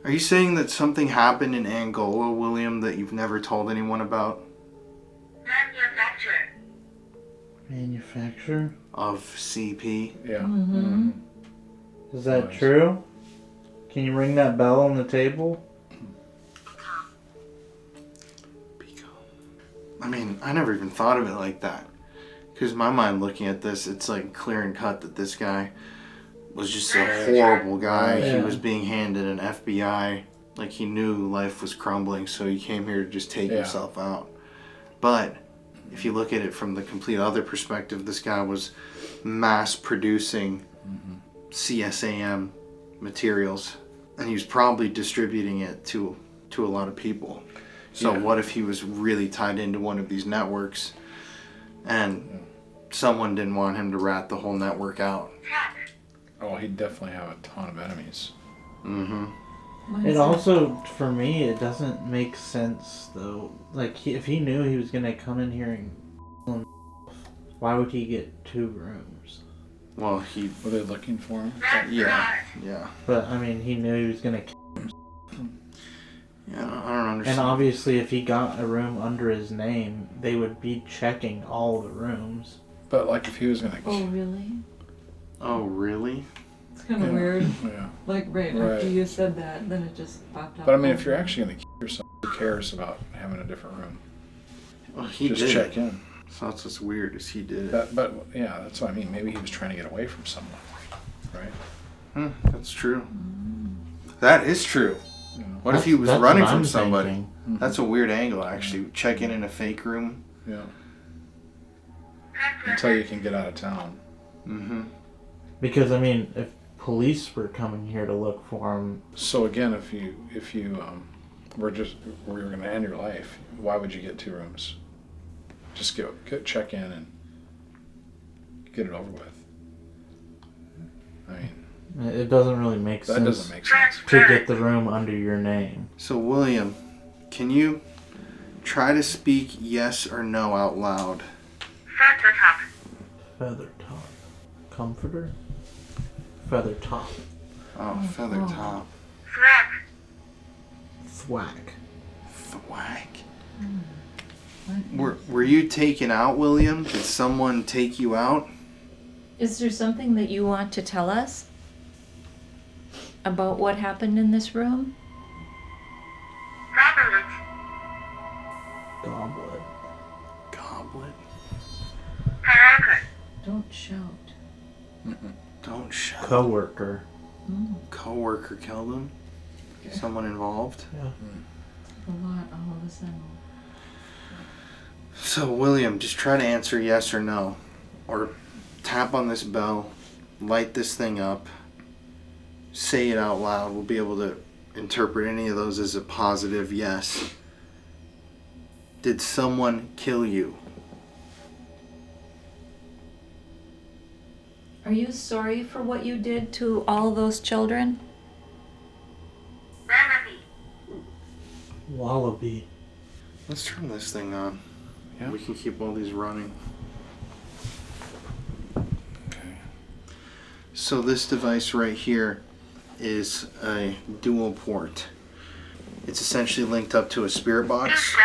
Are you saying that something happened in Angola, William, that you've never told anyone about? Manufacturer? Of CP? Yeah. Mm-hmm. Is that true? Can you ring that bell on the table? I mean, I never even thought of it like that. Because in my mind, looking at this, it's like clear and cut that this guy was just a horrible guy. Yeah. He was being handed an FBI. Like, he knew life was crumbling, so he came here to just take himself out. But if you look at it from the complete other perspective, this guy was mass producing CSAM materials, and he was probably distributing it to a lot of people. So what if he was really tied into one of these networks and someone didn't want him to rat the whole network out? Oh, he'd definitely have a ton of enemies. It also, for me, it doesn't make sense though. Like, if he knew he was gonna come in here and why would he get 2 rooms? Well, were they looking for him? Yeah. But I mean, he knew he was gonna. Yeah, I don't understand. And obviously, if he got a room under his name, they would be checking all the rooms. But like, if he was gonna. Oh really? Oh really? It's kind of weird. Yeah. Like right after you said that, then it just popped up. But I mean, if you're actually gonna kill yourself, who cares about having a different room? Well, he just did check in. So that's what's weird is he did it. But yeah, that's what I mean. Maybe he was trying to get away from someone, right? That's true. That is true. What if he was That's running what from I'm somebody? thinking. That's a weird angle, actually. Check in a fake room. Yeah. Until you can get out of town. Because I mean, if police were coming here to look for him. So again, if you were going to end your life, why would you get 2 rooms? Just get check in and get it over with. I mean, It doesn't really make sense. That doesn't make sense. To get the room under your name. So William, can you try to speak yes or no out loud? Feather top. Comforter? Feather top. Oh, feather top. Thwack. Thwack. Were you taken out, William? Did someone take you out? Is there something that you want to tell us about what happened in this room? Goblet. Goblet. Don't shout. Don't shout. Coworker. Coworker killed him? Someone involved? Yeah. A lot all of a sudden. So William, just try to answer yes or no. Or tap on this bell, light this thing up, say it out loud. We'll be able to interpret any of those as a positive yes. Did someone kill you? Are you sorry for what you did to all those children? Wallaby. Let's turn this thing on. Yeah. We can keep all these running. Okay. So this device right here is a dual port. It's essentially linked up to a spirit box.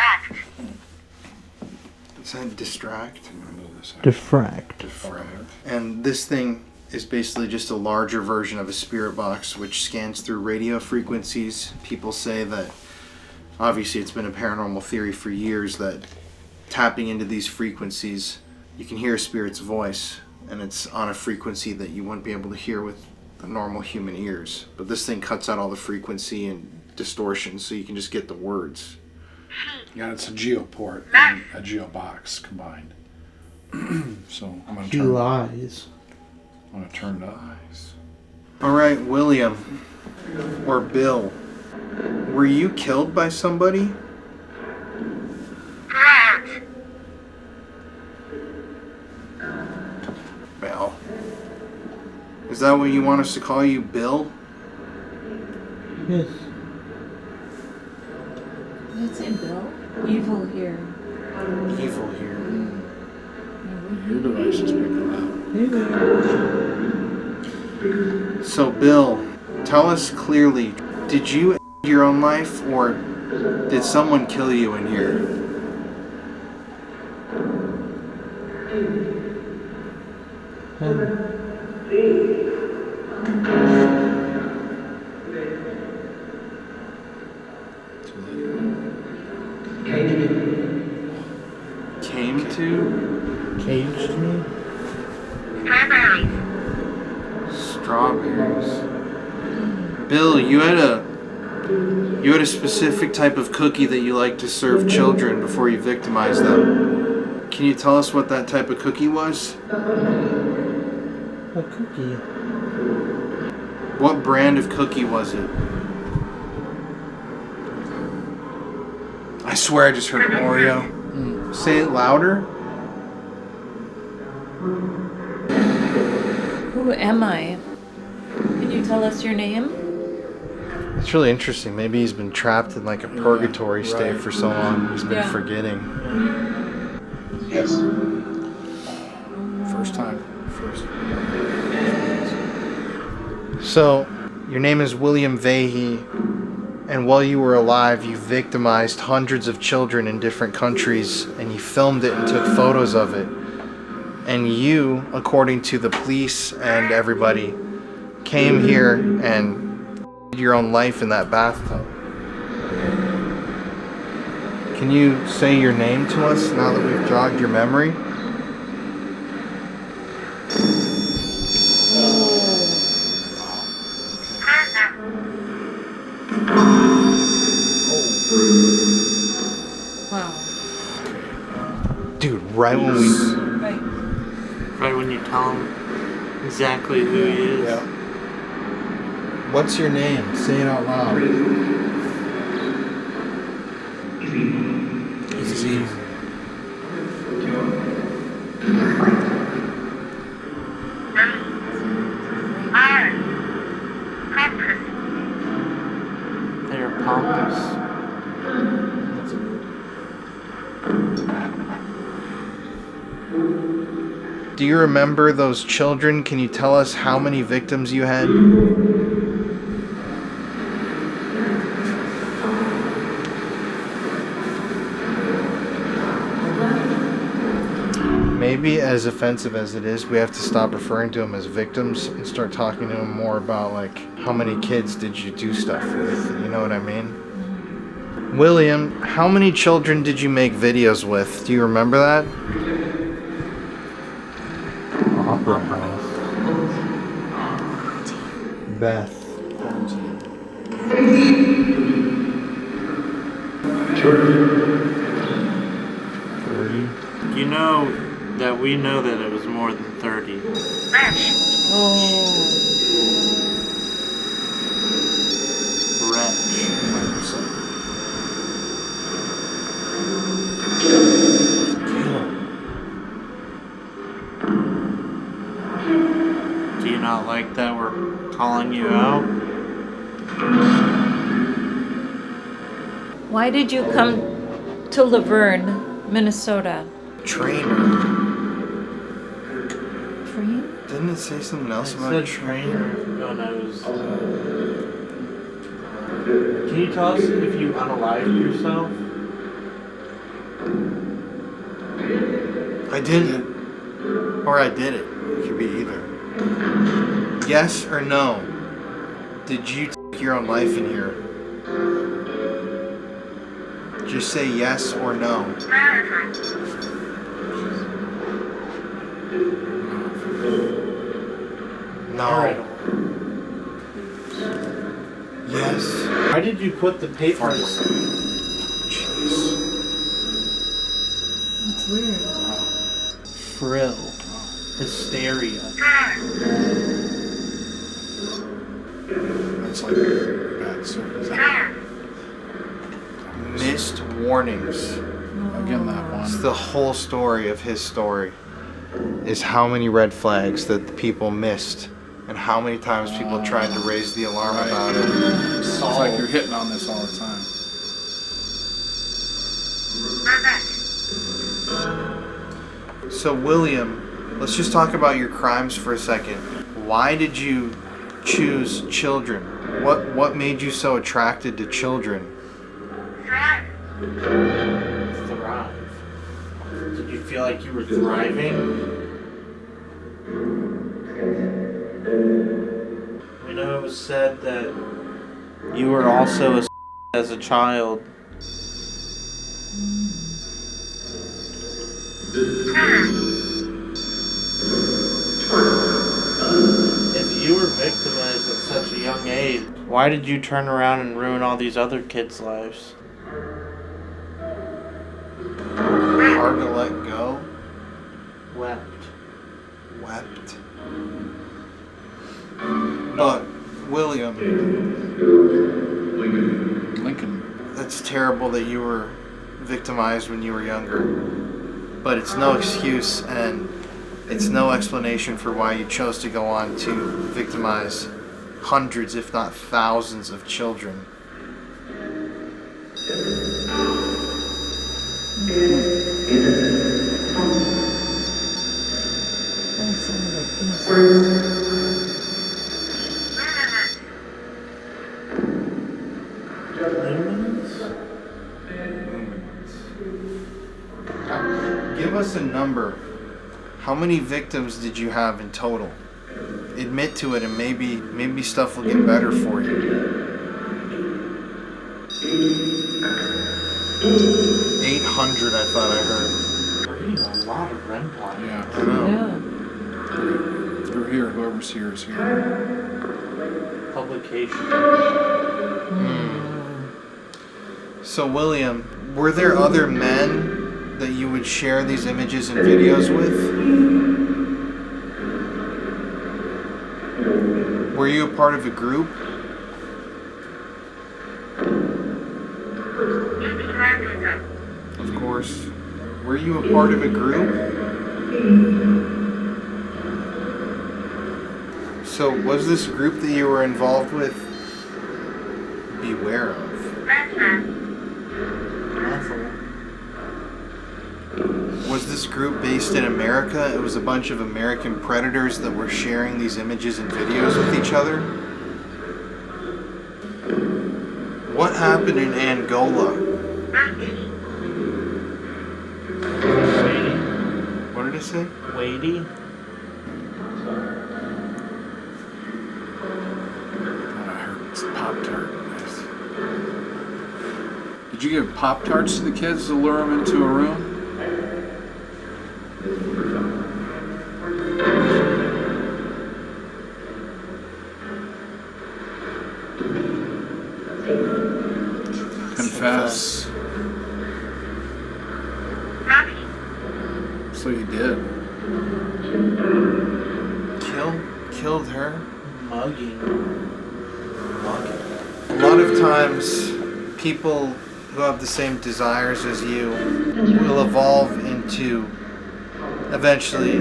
Is that distract? Diffract. Diffract. And this thing is basically just a larger version of a spirit box which scans through radio frequencies. People say that, obviously it's been a paranormal theory for years, that tapping into these frequencies, you can hear a spirit's voice, and it's on a frequency that you wouldn't be able to hear with the normal human ears. But this thing cuts out all the frequency and distortion, so you can just get the words. Yeah, it's a geoport and a geobox combined. So I'm going to turn. Lies. I'm going to turn it up. All right, William or Bill, were you killed by somebody? Well, is that what you want us to call you, Bill? Yes. Did it say Bill? Evil here. Evil here. Your device is picking it up. So, Bill, tell us clearly, did you end your own life, or did someone kill you in here? Came to? Caged me? Strawberries. Bill, you had You had a specific type of cookie that you like to serve children before you victimize them. Can you tell us what that type of cookie was? A cookie? What brand of cookie was it? I swear I just heard Oreo. Say it louder. Who am I? Can you tell us your name? It's really interesting. Maybe he's been trapped in like a purgatory state for so long. He's been forgetting. Yes. First time. So, your name is William Vahey, and while you were alive, you victimized hundreds of children in different countries, and you filmed it and took photos of it. And you, according to the police and everybody, came here and did your own life in that bathtub. Can you say your name to us now that we've jogged your memory? Wow. Dude, right when we... Right when you tell him exactly who he is. Yeah. What's your name? Say it out loud. It's easy. They're pompous. Do you remember those children? Can you tell us how many victims you had? Maybe as offensive as it is, we have to stop referring to them as victims and start talking to them more about like how many kids did you do stuff with? You know what I mean? William, how many children did you make videos with? Do you remember that? Opera House. Beth. 30. You know that we know that it was more than 30. Wretch. Do you not like that we're calling you out? Why did you come to Laverne, Minnesota? Trainer. Train? Didn't it say something else It about said trainer? No, no, it was... Can you tell us if you unalived yourself? I didn't. Or I did it. It could be either. Yes or no? Did you take your own life in here? Just say yes or no. No. Yes. Why did you put the papers? That's weird. Frill. Hysteria. That's like bad service. Missed warnings. Again, that one. It's the whole story of his story. Is how many red flags that the people missed, and how many times people tried to raise the alarm about it. It's like you're hitting on this all the time. So William, let's just talk about your crimes for a second. Why did you choose children? What made you so attracted to children? Thrive. Did you feel like you were thriving? We know it was said that you were also a as a child. If you were victimized at such a young age, Why did you turn around and ruin all these other kids' lives? Hard to let go. Wept. But, William. Lincoln. That's terrible that you were victimized when you were younger. But it's no excuse and it's no explanation for why you chose to go on to victimize hundreds, if not thousands, of children. Give us a number. How many victims did you have in total? Admit to it, and maybe stuff will get better for you. 800, I thought I heard. We're getting a lot of REM pod. Yeah. I know. They're here. Whoever's here is here. Publication. So, William, were there other men that you would share these images and videos with? Were you a part of a group? Of course. Were you a part of a group? So, was this group that you were involved with? Beware of. Was this group based in America? It was a bunch of American predators that were sharing these images and videos with each other? What happened in Angola? What did it say? Weighty? It's Pop-Tart. Did you give Pop-Tarts to the kids to lure them into a room? Confess. So you did. Killed her? Mugging. A lot of times, people who have the same desires as you will evolve into eventually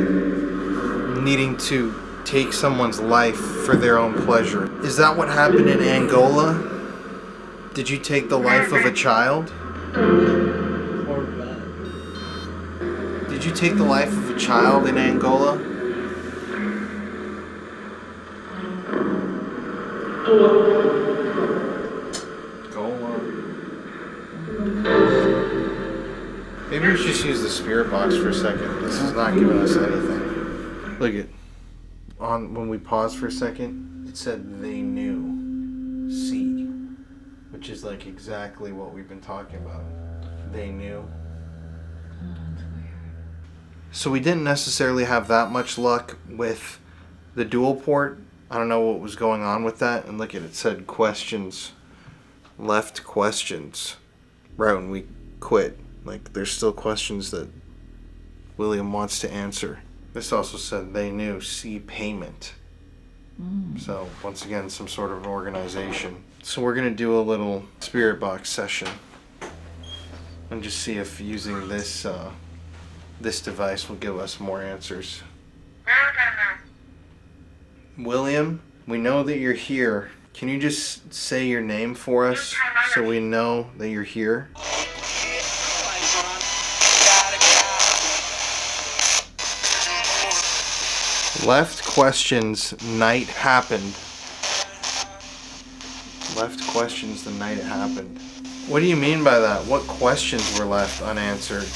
needing to take someone's life for their own pleasure. Is that what happened in Angola? Did you take the life of a child? Did you take the life of a child in Angola? Maybe we should just use the spirit box for a second. This is not giving us anything. Look at when we paused for a second, it said they knew. See, which is like exactly what we've been talking about. They knew. So we didn't necessarily have that much luck with the dual port. I don't know what was going on with that. And look at it said questions, left questions, right when we quit. Like there's still questions that William wants to answer. This also said they knew, see payment. So once again, some sort of an organization. So we're gonna do a little spirit box session and just see if using this this device will give us more answers. William, we know that you're here. Can you just say your name for us so we know that you're here? Left questions, night happened. Left questions the night it happened. What do you mean by that? What questions were left unanswered?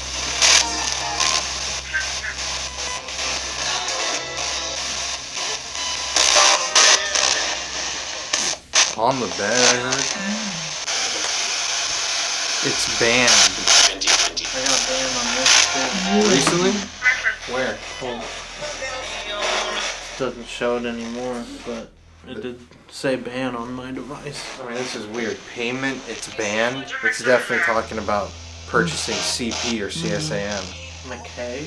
On the bed, I heard. It's banned. I got banned on this too. Recently? Where? Well, it doesn't show it anymore, but It did say ban on my device. I mean, this is weird. Payment, it's banned. It's definitely talking about purchasing CP or CSAM. McKay?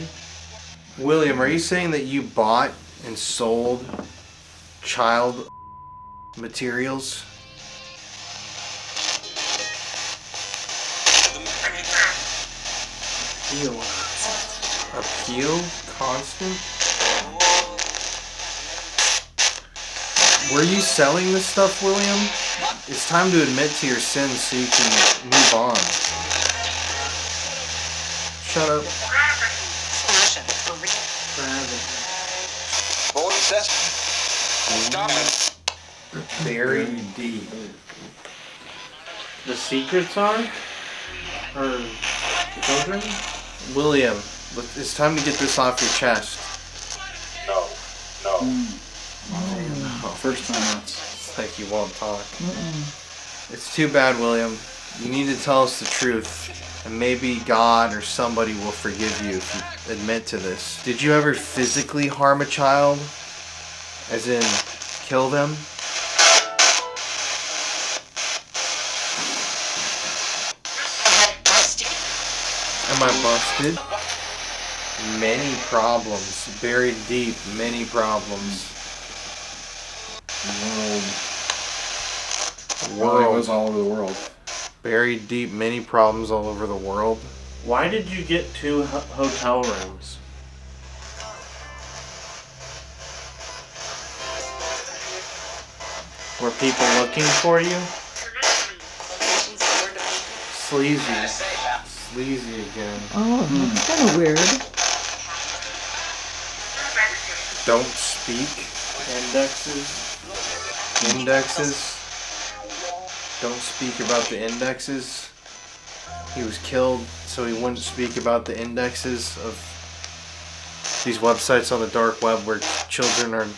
William, are you saying that you bought and sold child materials? Appeal? Constant? Were you selling this stuff, William? It's time to admit to your sins so you can move on. Shut up. Buried deep. The secrets are? Or children? William, it's time to get this off your chest. No. First time it's like you won't talk. It's too bad, William. You need to tell us the truth, and maybe God or somebody will forgive you if you admit to this. Did you ever physically harm a child? As in, kill them? Am I busted? Many problems. Buried deep, many problems. World. It was all over the world. Buried deep, many problems all over the world. Why did you get 2 hotel rooms? Were people looking for you? Sleazy again. Oh, that's kind of weird. Don't speak. Indexes. Don't speak about the indexes. He was killed so he wouldn't speak about the indexes of these websites on the dark web where children are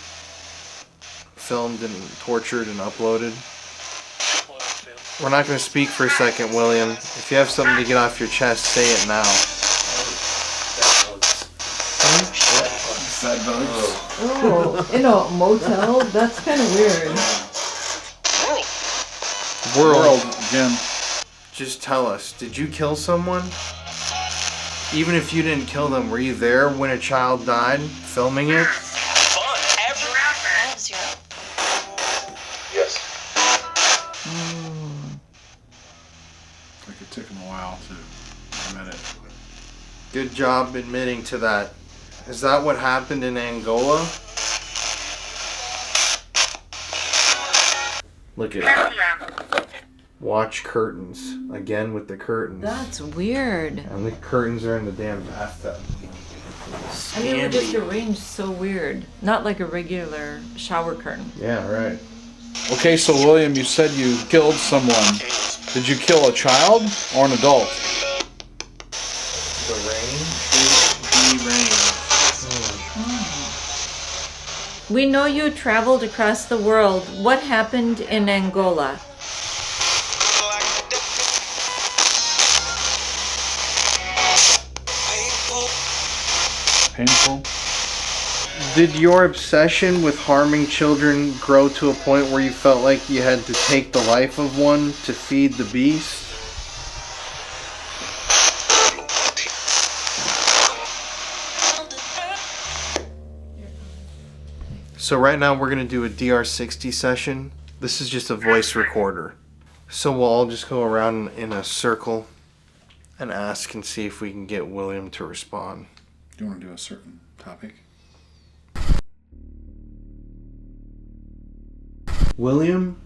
filmed and tortured and uploaded. We're not going to speak for a second, William. If you have something to get off your chest, say it now. Oh, in a motel? That's kind of weird. World, Jim. Just tell us, did you kill someone? Even if you didn't kill them, were you there when a child died, filming it? Yes. It took him a while to admit it. Good job admitting to that. Is that what happened in Angola? Look at it. Watch curtains. Again with the curtains. That's weird. And the curtains are in the damn bathtub. And they were just arranged so weird. Not like a regular shower curtain. Yeah, right. Okay, so William, you said you killed someone. Did you kill a child or an adult? The rain? We know you traveled across the world. What happened in Angola? Painful. Did your obsession with harming children grow to a point where you felt like you had to take the life of one to feed the beast? So right now we're going to do a DR60 session. This is just a voice recorder. So we'll all just go around in a circle and ask and see if we can get William to respond. Do you want to do a certain topic? William,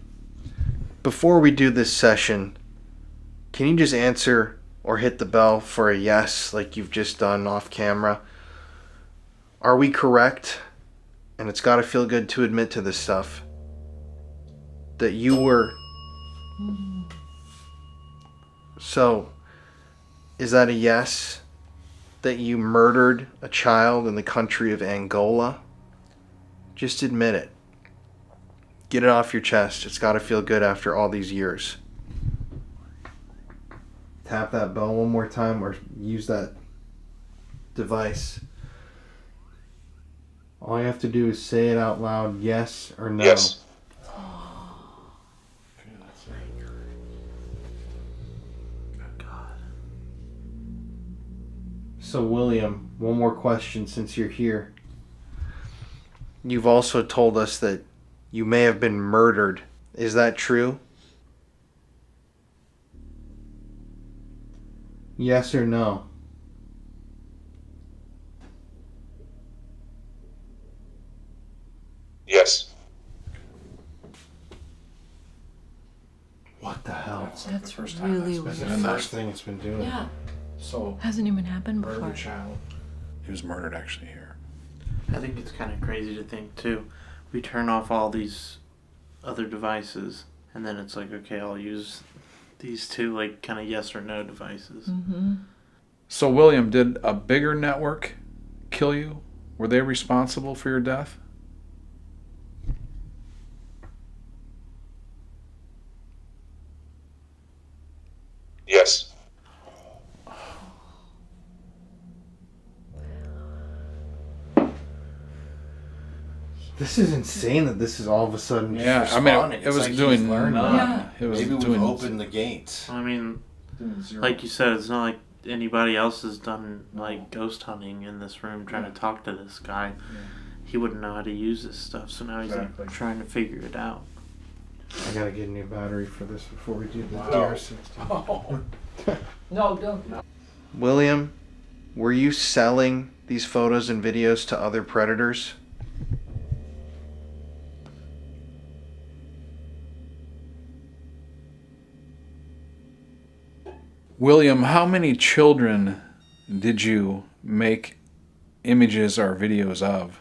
before we do this session, can you just answer or hit the bell for a yes like you've just done off camera? Are we correct? And it's got to feel good to admit to this stuff. That you were... So, is that a yes? That you murdered a child in the country of Angola? Just admit it. Get it off your chest. It's got to feel good after all these years. Tap that bell one more time or use that device. All you have to do is say it out loud, yes or no. Yes. So, William, one more question since you're here. You've also told us that you may have been murdered. Is that true? Yes or no? Yes. What the hell? That's the first really time that's weird. been The done. first thing it's been doing. Yeah. So, Hasn't even happened murdered before. a child. He was murdered actually here. I think it's kind of crazy to think, too. We turn off all these other devices, and then it's like, okay, I'll use these two, like, kind of yes or no devices. Mm-hmm. So, William, did a bigger network kill you? Were they responsible for your death? Yes. This is insane that this is all of a sudden just Yeah, I mean, respawning. it It's was like doing he's learning. none. Yeah. It was Maybe doing we've opened the gates. I mean, doing zero. like you said, it's not like anybody else has done, like, ghost hunting in this room trying to talk to this guy. He wouldn't know how to use this stuff, so now he's Exactly. like, trying to figure it out. I gotta get a new battery for this before we do the Wow. DR60. No, don't. William, were you selling these photos and videos to other predators? William, how many children did you make images or videos of?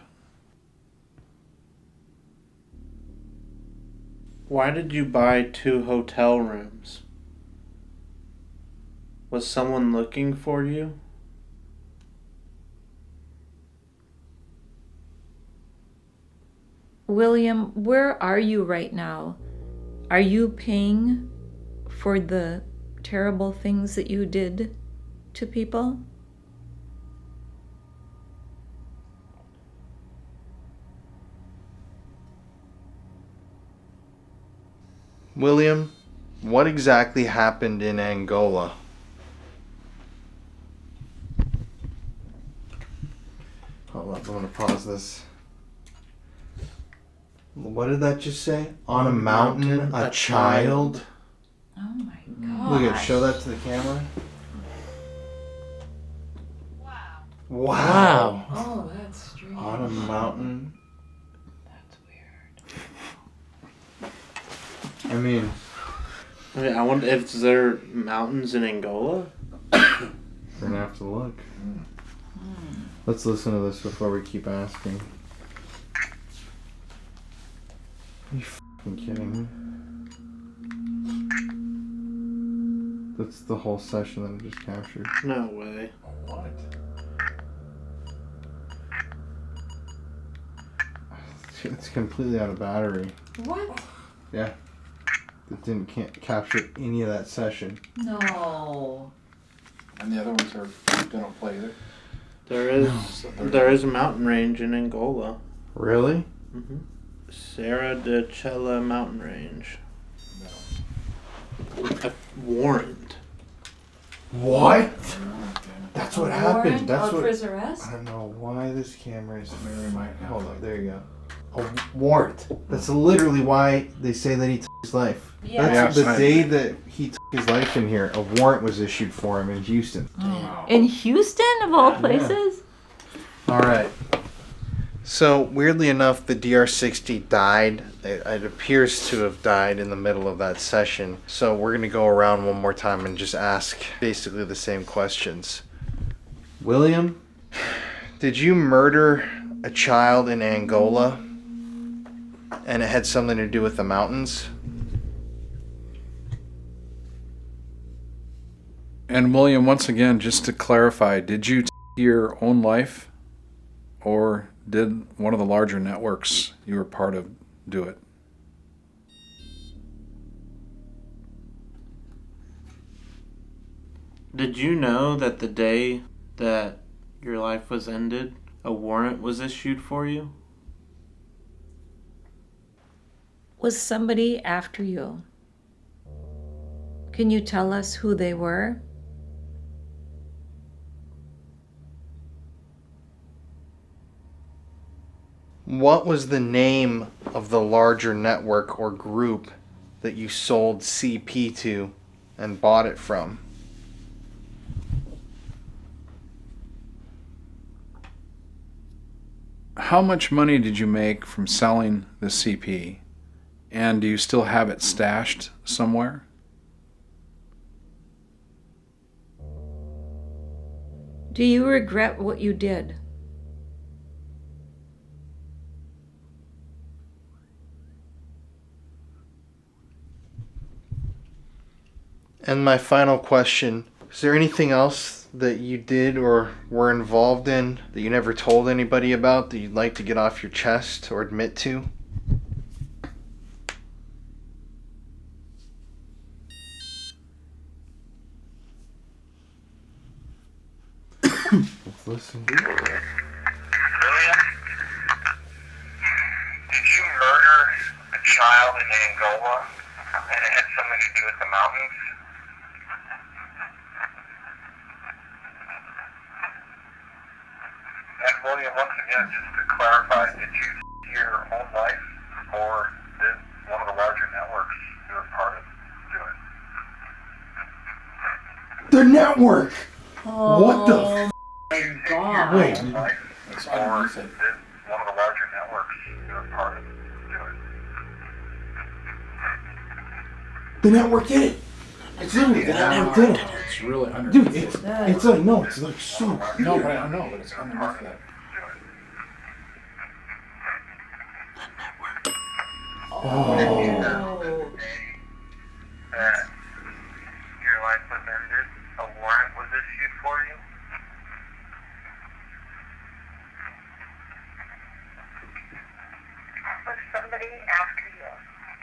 Why did you buy 2 hotel rooms? Was someone looking for you? William, where are you right now? Are you paying for the terrible things that you did to people? William, what exactly happened in Angola? Hold up, I'm gonna pause this. What did that just say? On a mountain, a child? Oh my god. Look at, show that to the camera. Wow. Oh, that's strange. On a mountain. I mean, I wonder if there mountains in Angola? we're gonna have to look. Let's listen to this before we keep asking. Are you f***ing kidding me? That's the whole session that I just captured. No way. What? It's completely out of battery. What? Yeah. Can't capture any of that session. No. And the other ones they don't play either? There is a mountain range in Angola. Really? Mm-hmm. Serra de Chela mountain range. A warrant. What? That's what happened. Warrant That's or what. his arrest? I don't know why this camera is. Hold on. There you go. A warrant. That's literally why they say that he took his life. Yeah. That's Yeah, the right. day that he took his life in here. A warrant was issued for him in Houston. In Houston, of all places? All right. So weirdly enough, the DR60 died. It appears to have died in the middle of that session. So we're gonna go around one more time and just ask basically the same questions. William, did you murder a child in Angola? And it had something to do with the mountains? And William, once again, just to clarify, did you take your own life, or did one of the larger networks you were part of do it? Did you know that the day that your life was ended, a warrant was issued for you? Was somebody after you? Can you tell us who they were? What was the name of the larger network or group that you sold CP to and bought it from? How much money did you make from selling the CP? And do you still have it stashed somewhere? Do you regret what you did? And my final question, is there anything else that you did or were involved in that you never told anybody about that you'd like to get off your chest or admit to? Let's listen. Did you murder a child in Angola and it had something to do with the mountains? And William, once again, just to clarify, did you see your own life or did one of the larger networks you were part of do it? The network! Oh, what the God. Wait. Or did one of the larger networks you were part of do it? The network did it! It's literally the network did it! It's really under. Dude, it's like, no, it's like so clear. No, but I know, but it's underneath that. Oh. Your life was ended. A warrant was issued for you. Was somebody after you?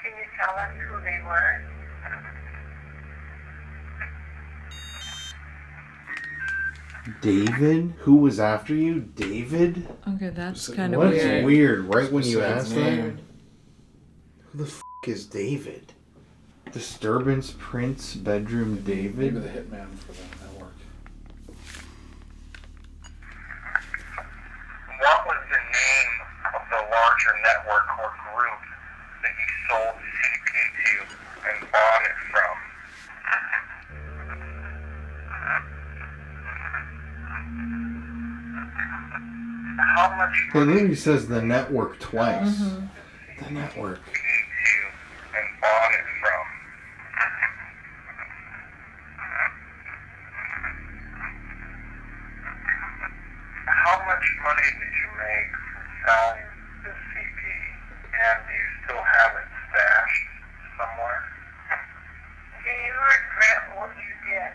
Can you tell us who they were? David? Who was after you? David? Okay, that's kind of What's weird. weird, right when you asked that? Weird. Who the f*** is David? Disturbance Prince Bedroom David? Maybe the hitman for the network. What was the name of the larger network or group that you sold CP to and bought it from? How much It literally says the network twice. The network. and bought it from? How much money did you make from selling the CP? And do you still have it stashed somewhere? Do you regret what you did?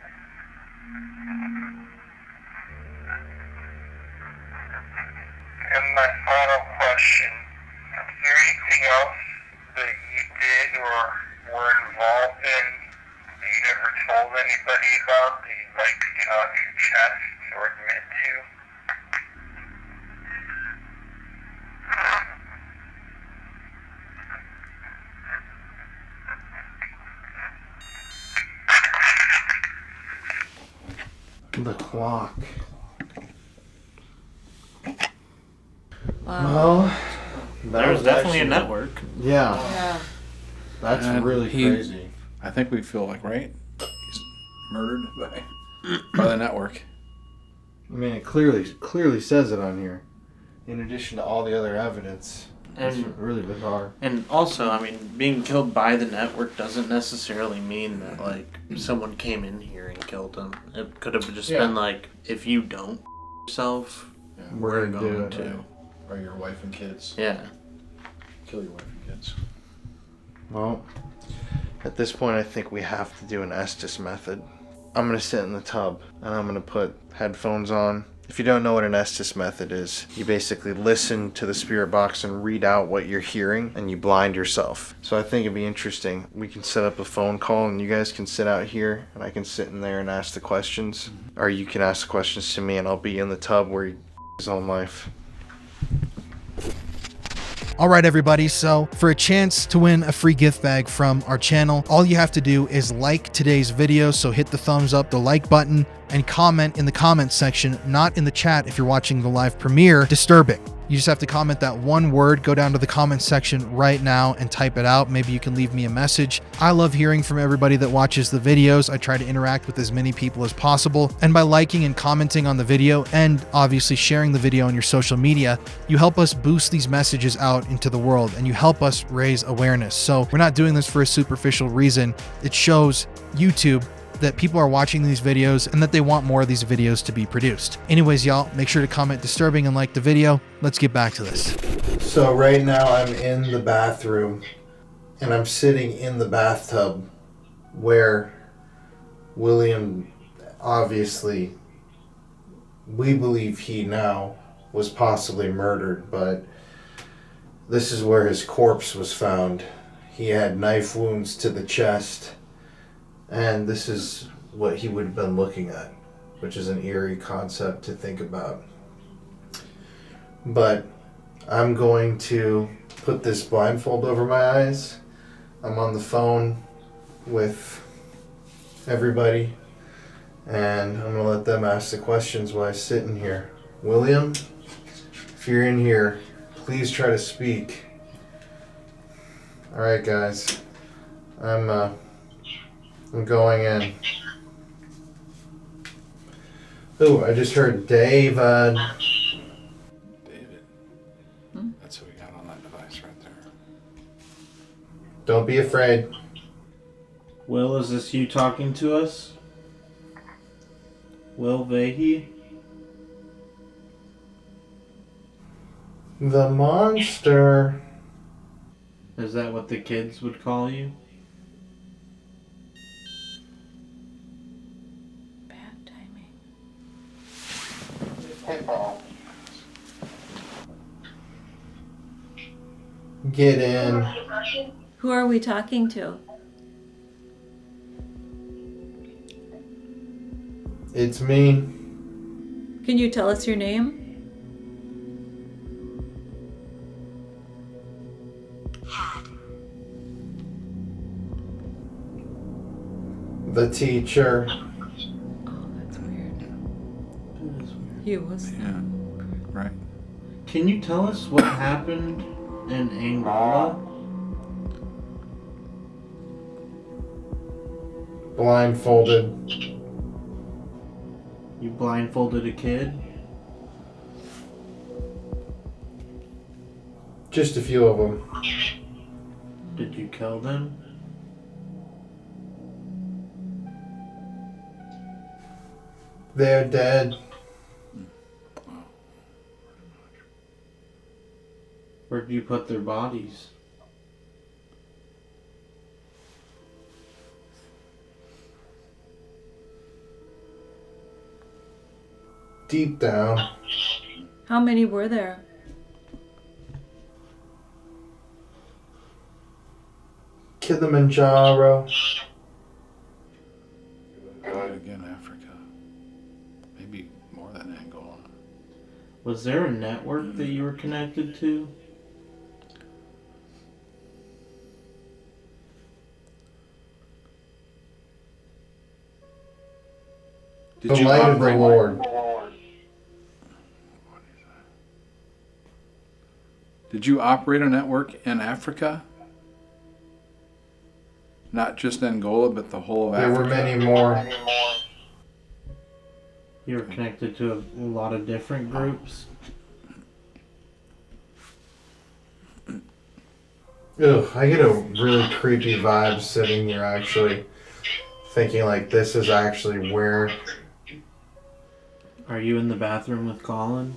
And my final question, is there anything else that you did or were involved in that you never told anybody about that you'd like to get off your chest or admit to? The clock. Wow. Well, There was definitely a network. Yeah. That's And really crazy. I think we feel like, right? He's murdered by the network. I mean, it clearly says it on here. In addition to all the other evidence. It's really bizarre. And also, I mean, being killed by the network doesn't necessarily mean that, like, someone came in here and killed him. It could have just been like, if you don't yourself, we're going to. Or your wife and kids. Yeah. Kill your wife and kids. Well, at this point, I think we have to do an Estes method. I'm going to sit in the tub, and I'm going to put headphones on. If you don't know what an Estes method is, you basically listen to the spirit box and read out what you're hearing, and you blind yourself. So I think it'd be interesting. We can set up a phone call, and you guys can sit out here, and I can sit in there and ask the questions. Or you can ask the questions to me, and I'll be in the tub where he his own life. All right, everybody. So for a chance to win a free gift bag from our channel, all you have to do is like today's video. So hit the thumbs up, the like button, and comment in the comments section, not in the chat if you're watching the live premiere, disturbing. You just have to comment that one word. Go down to the comment section right now and type it out. Maybe you can leave me a message. I love hearing from everybody that watches the videos. I try to interact with as many people as possible. And by liking and commenting on the video and obviously sharing the video on your social media, you help us boost these messages out into the world and you help us raise awareness. So we're not doing this for a superficial reason. It shows YouTube that people are watching these videos and that they want more of these videos to be produced. Anyways, y'all, make sure to comment disturbing and like the video. Let's get back to this. So right now I'm in the bathroom and I'm sitting in the bathtub where William, obviously, we believe he now was possibly murdered, but this is where his corpse was found. He had knife wounds to the chest. And this is what he would have been looking at, which is an eerie concept to think about. But I'm going to put this blindfold over my eyes. I'm on the phone with everybody, and I'm going to let them ask the questions while I sit in here. William, if you're in here, please try to speak. All right, guys. I'm going in. Ooh, I just heard David. David. That's who we got on that device right there. Don't be afraid. Will, is this you talking to us? Will Vahey? The monster. Is that what the kids would call you? Get in. Who are we talking to? It's me. Can you tell us your name? The teacher. Oh, that's weird. He was. Yeah, right. Can you tell us what happened in Angola? Blindfolded. You blindfolded a kid? Just a few of them. Did you kill them? They're dead. Where did you put their bodies? Deep down. How many were there? Kilimanjaro. Again, Africa. Maybe more than Angola. Was there a network that you were connected to? The light of the Lord. Did you operate a network in Africa? Not just Angola, but the whole of Africa? There were many more. You were connected to a lot of different groups? Ugh, I get a really creepy vibe sitting here actually. Thinking like this is actually where... Are you in the bathroom with Colin?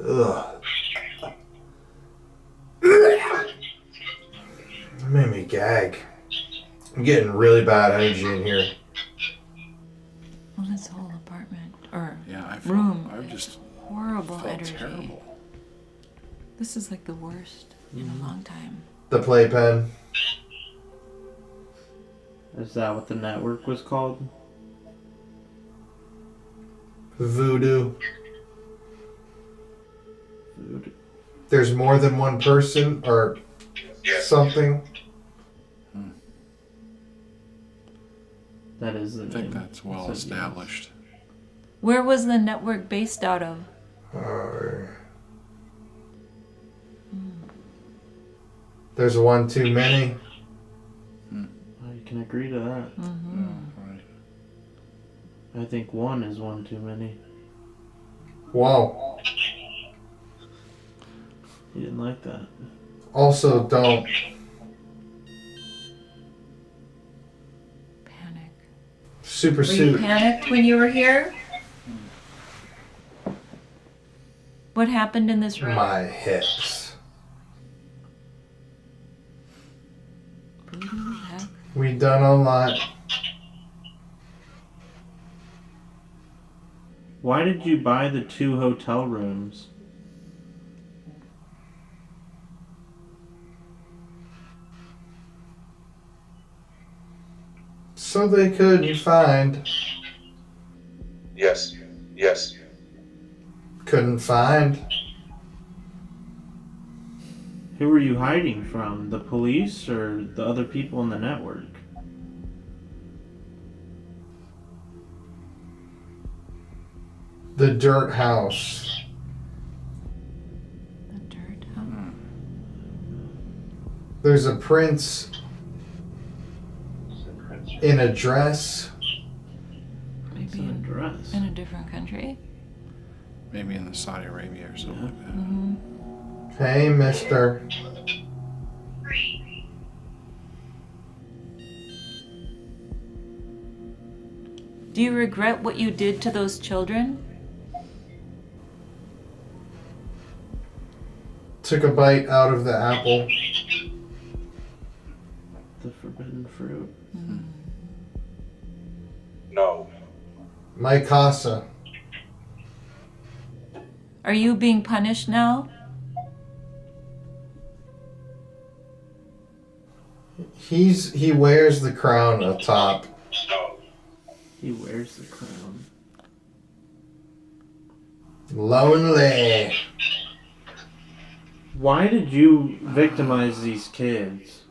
Ugh. It made me gag. I'm getting really bad energy in here. Well, this whole apartment or I room. I've just horrible felt energy. terrible. This is like the worst in a long time. The playpen. Is that what the network was called? Voodoo. There's more than one person or something. That is the I think that's well established. Where was the network based out of? There's one too many. I can agree to that. Right. I think one is one too many. Whoa. He didn't like that. Also, don't. Panic. Super Were you suit. panicked when you were here? What happened in this room? My hips. We done a lot. Why did you buy the 2 hotel rooms? So they couldn't find. Yes. Couldn't find. Who were you hiding from? The police or the other people in the network? The dirt house. The dirt house. There's a prince in a dress. Maybe in a dress. In a different country. Maybe in Saudi Arabia or something like that. Mm-hmm. Hey, mister. Do you regret what you did to those children? Took a bite out of the apple. The forbidden fruit. No. My casa. Are you being punished now? He wears the crown atop. He wears the crown. Lonely. Why did you victimize these kids?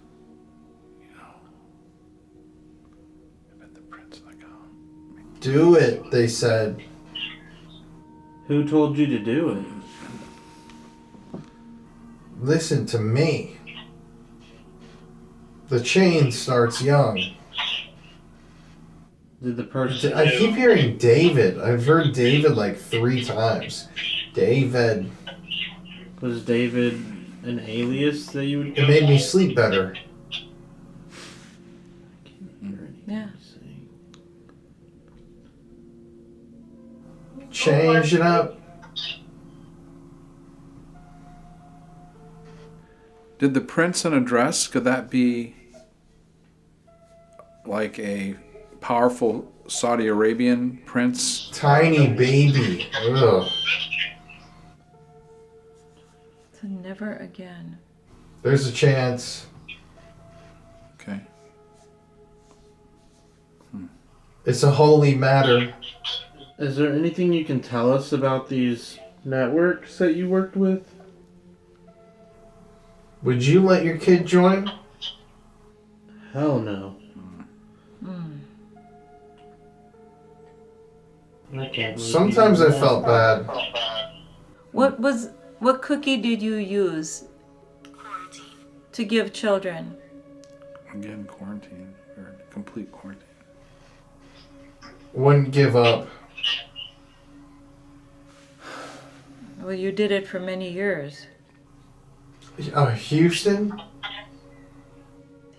Do it, they said. Who told you to do it? Listen to me. The chain starts young. Did the person... I keep hearing David. I've heard David like 3 times. David. Was David an alias that you would... It made me sleep better. Yeah. Change it up. Did the prince in a dress, could that be like a powerful Saudi Arabian prince? Tiny baby. Ugh. So never again. There's a chance. Okay. It's a holy matter. Is there anything you can tell us about these networks that you worked with? Would you let your kid join? Hell no. Sometimes I felt bad. What cookie did you use to give children? Again, quarantine, or complete quarantine. Wouldn't give up. Well, you did it for many years. Houston? Did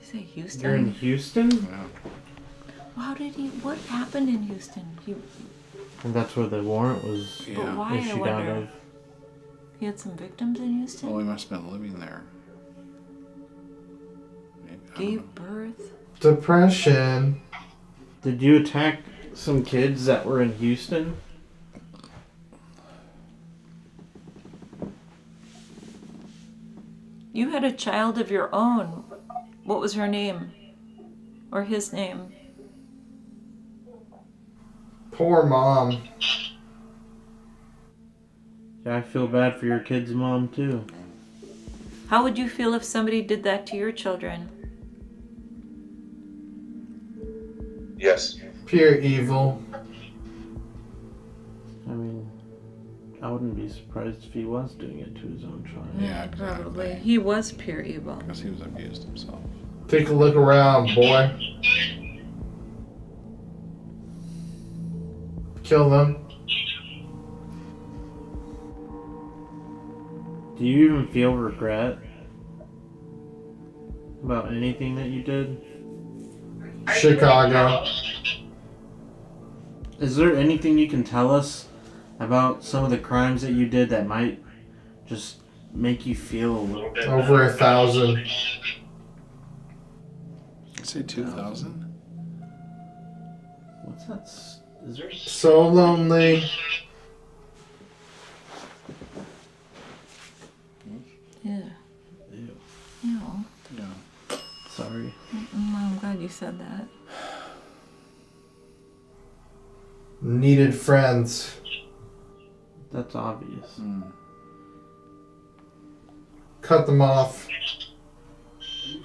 you say Houston? You're in Houston? Yeah. Well, what happened in Houston? And that's where the warrant was But why, I issued out wonder? of. He had some victims in Houston? Well, he must have been living there. Gave birth? Depression. Did you attack some kids that were in Houston? You had a child of your own. What was her name? Or his name? Poor mom. Yeah, I feel bad for your kid's mom too. How would you feel if somebody did that to your children? Yes. Pure evil. I mean, I wouldn't be surprised if he was doing it to his own child. Yeah, probably. He was pure evil. Because he was abused himself. Take a look around, boy. Kill them. Do you even feel regret about anything that you did? Chicago. Is there anything you can tell us about some of the crimes that you did that might just make you feel a little bit Over 1,000. I say 2,000. What's that? Is there? So lonely. Yeah. Ew. Ew. Yeah. Sorry. I'm glad you said that. Needed friends. That's obvious. Cut them off.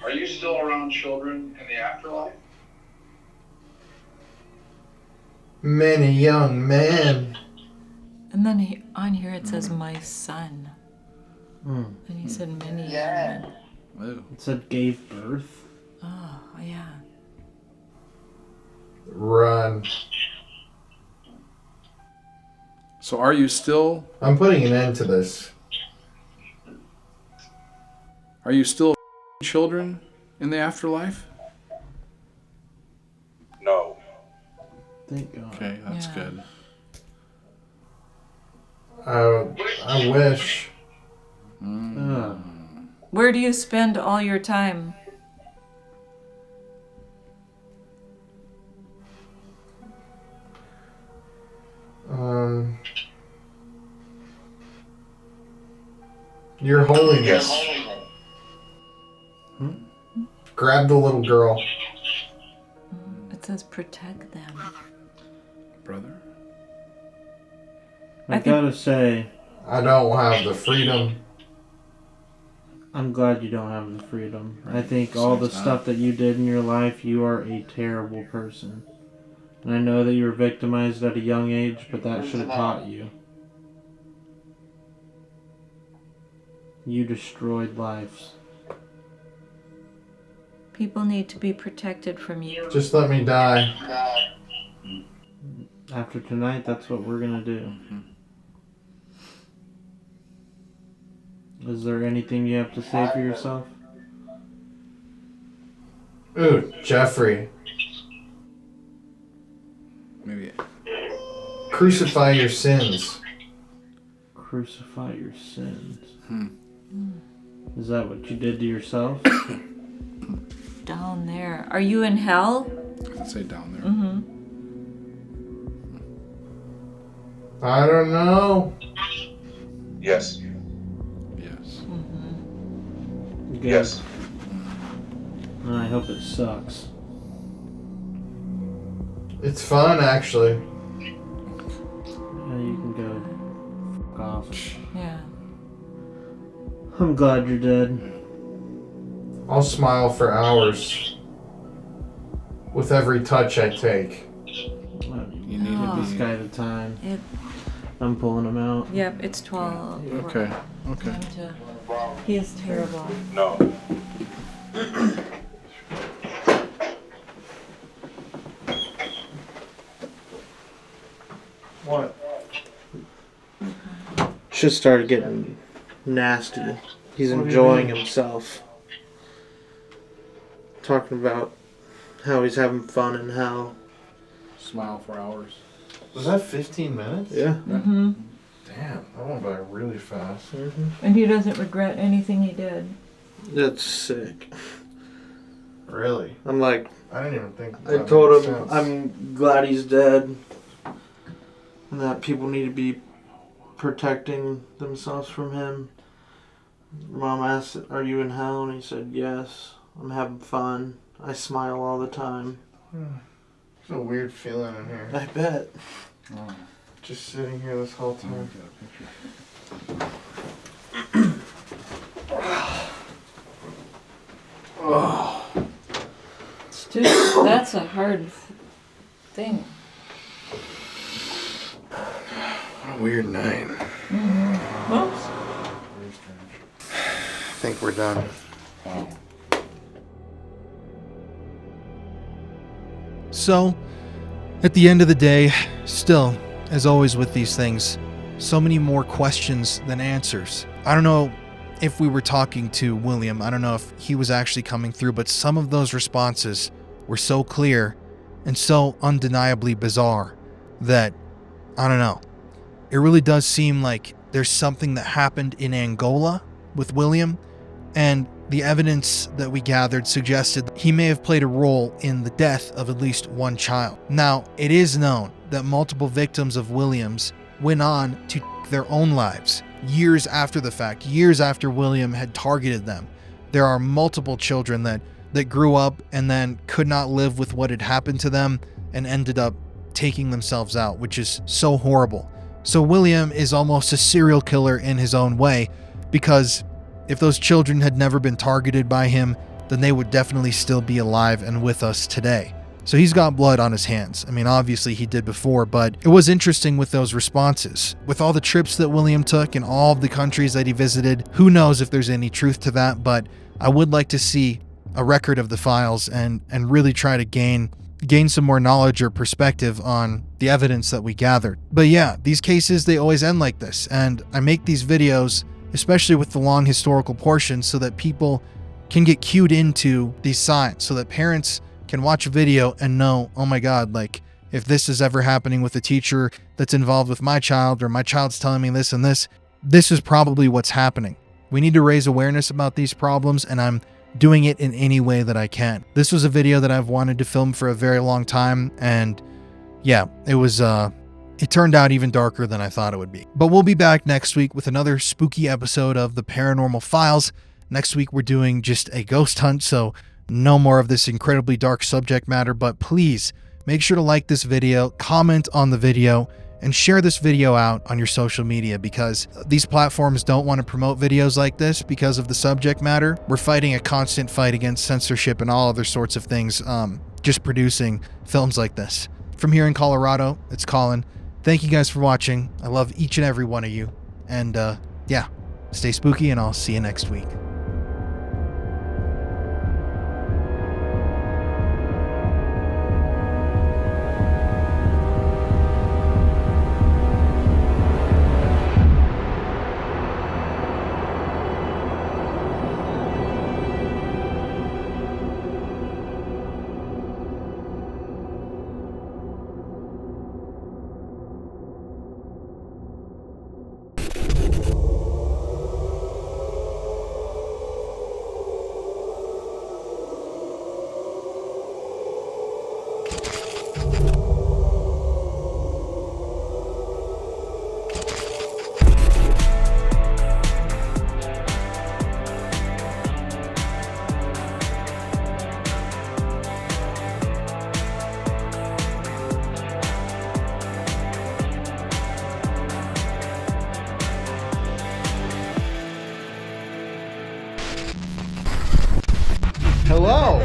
Are you still around children in the afterlife? Many young men. And then on here it says, my son. Mm. And he said many young men. It said gave birth. Oh, yeah. Run. So are you still... I'm putting an end to this. Are you still children in the afterlife? No. Thank God. Okay, that's good. I wish. Where do you spend all your time? Your Holiness. Grab the little girl. It says protect them. Brother? I gotta say, I don't have the freedom. I'm glad you don't have the freedom. I think all the stuff that you did in your life, you are a terrible person. And I know that you were victimized at a young age, but that should have taught you. You destroyed lives. People need to be protected from you. Just let me die. After tonight, that's what we're gonna do. Is there anything you have to say for yourself? Ooh, Jeffrey. Maybe. Crucify your sins. Crucify your sins. Is that what you did to yourself? Down there. Are you in hell? I'd say down there. Mm-hmm. I don't know. Yes. Yes. Mm-hmm. Yes. I hope it sucks. It's fun, actually. Yeah, you can go fuck off. Yeah. I'm glad you're dead. I'll smile for hours with every touch I take. You need this guy the time. It, I'm pulling him out. yep, it's 12. Okay. Okay. Time to, he is terrible. No. What? Shit started getting nasty. He's enjoying himself. Talking about how he's having fun in hell. Smile for hours. Was that 15 minutes? Yeah. Mm-hmm. Damn, that went by really fast. And he doesn't regret anything he did. That's sick. Really? I'm like, I didn't even think I told him I'm glad he's dead. And that people need to be protecting themselves from him. Mom asked, are you in hell? And he said, yes. I'm having fun. I smile all the time. It's a weird feeling in here. I bet. Just sitting here this whole time. Oh. It's just, that's a hard thing. What a weird night. Whoops. I think we're done. So, at the end of the day, still, as always with these things, so many more questions than answers. I don't know if we were talking to William, I don't know if he was actually coming through, but some of those responses were so clear and so undeniably bizarre that, I don't know, it really does seem like there's something that happened in Angola with William, and the evidence that we gathered suggested that he may have played a role in the death of at least one child. Now, it is known that multiple victims of William's went on to take their own lives years after the fact, years after William had targeted them. There are multiple children that grew up and then could not live with what had happened to them and ended up taking themselves out, which is so horrible. So William is almost a serial killer in his own way, because if those children had never been targeted by him, then they would definitely still be alive and with us today. So he's got blood on his hands. I mean, obviously he did before, but it was interesting with those responses. With all the trips that William took and all of the countries that he visited, who knows if there's any truth to that, but I would like to see a record of the files and really try to gain some more knowledge or perspective on the evidence that we gathered. But yeah, these cases, they always end like this, and I make these videos especially with the long historical portions so that people can get cued into these signs, so that parents can watch a video and know, oh my God, like if this is ever happening with a teacher that's involved with my child, or my child's telling me this and this is probably what's happening. We need to raise awareness about these problems, and I'm doing it in any way that I can. This was a video that I've wanted to film for a very long time, and yeah, it turned out even darker than I thought it would be. But we'll be back next week with another spooky episode of the Paranormal Files. Next week we're doing just a ghost hunt, so no more of this incredibly dark subject matter, but please make sure to like this video, comment on the video, and share this video out on your social media, because these platforms don't want to promote videos like this because of the subject matter. We're fighting a constant fight against censorship and all other sorts of things, just producing films like this. From here in Colorado, it's Colin. Thank you guys for watching. I love each and every one of you. And yeah, stay spooky, and I'll see you next week. Hello.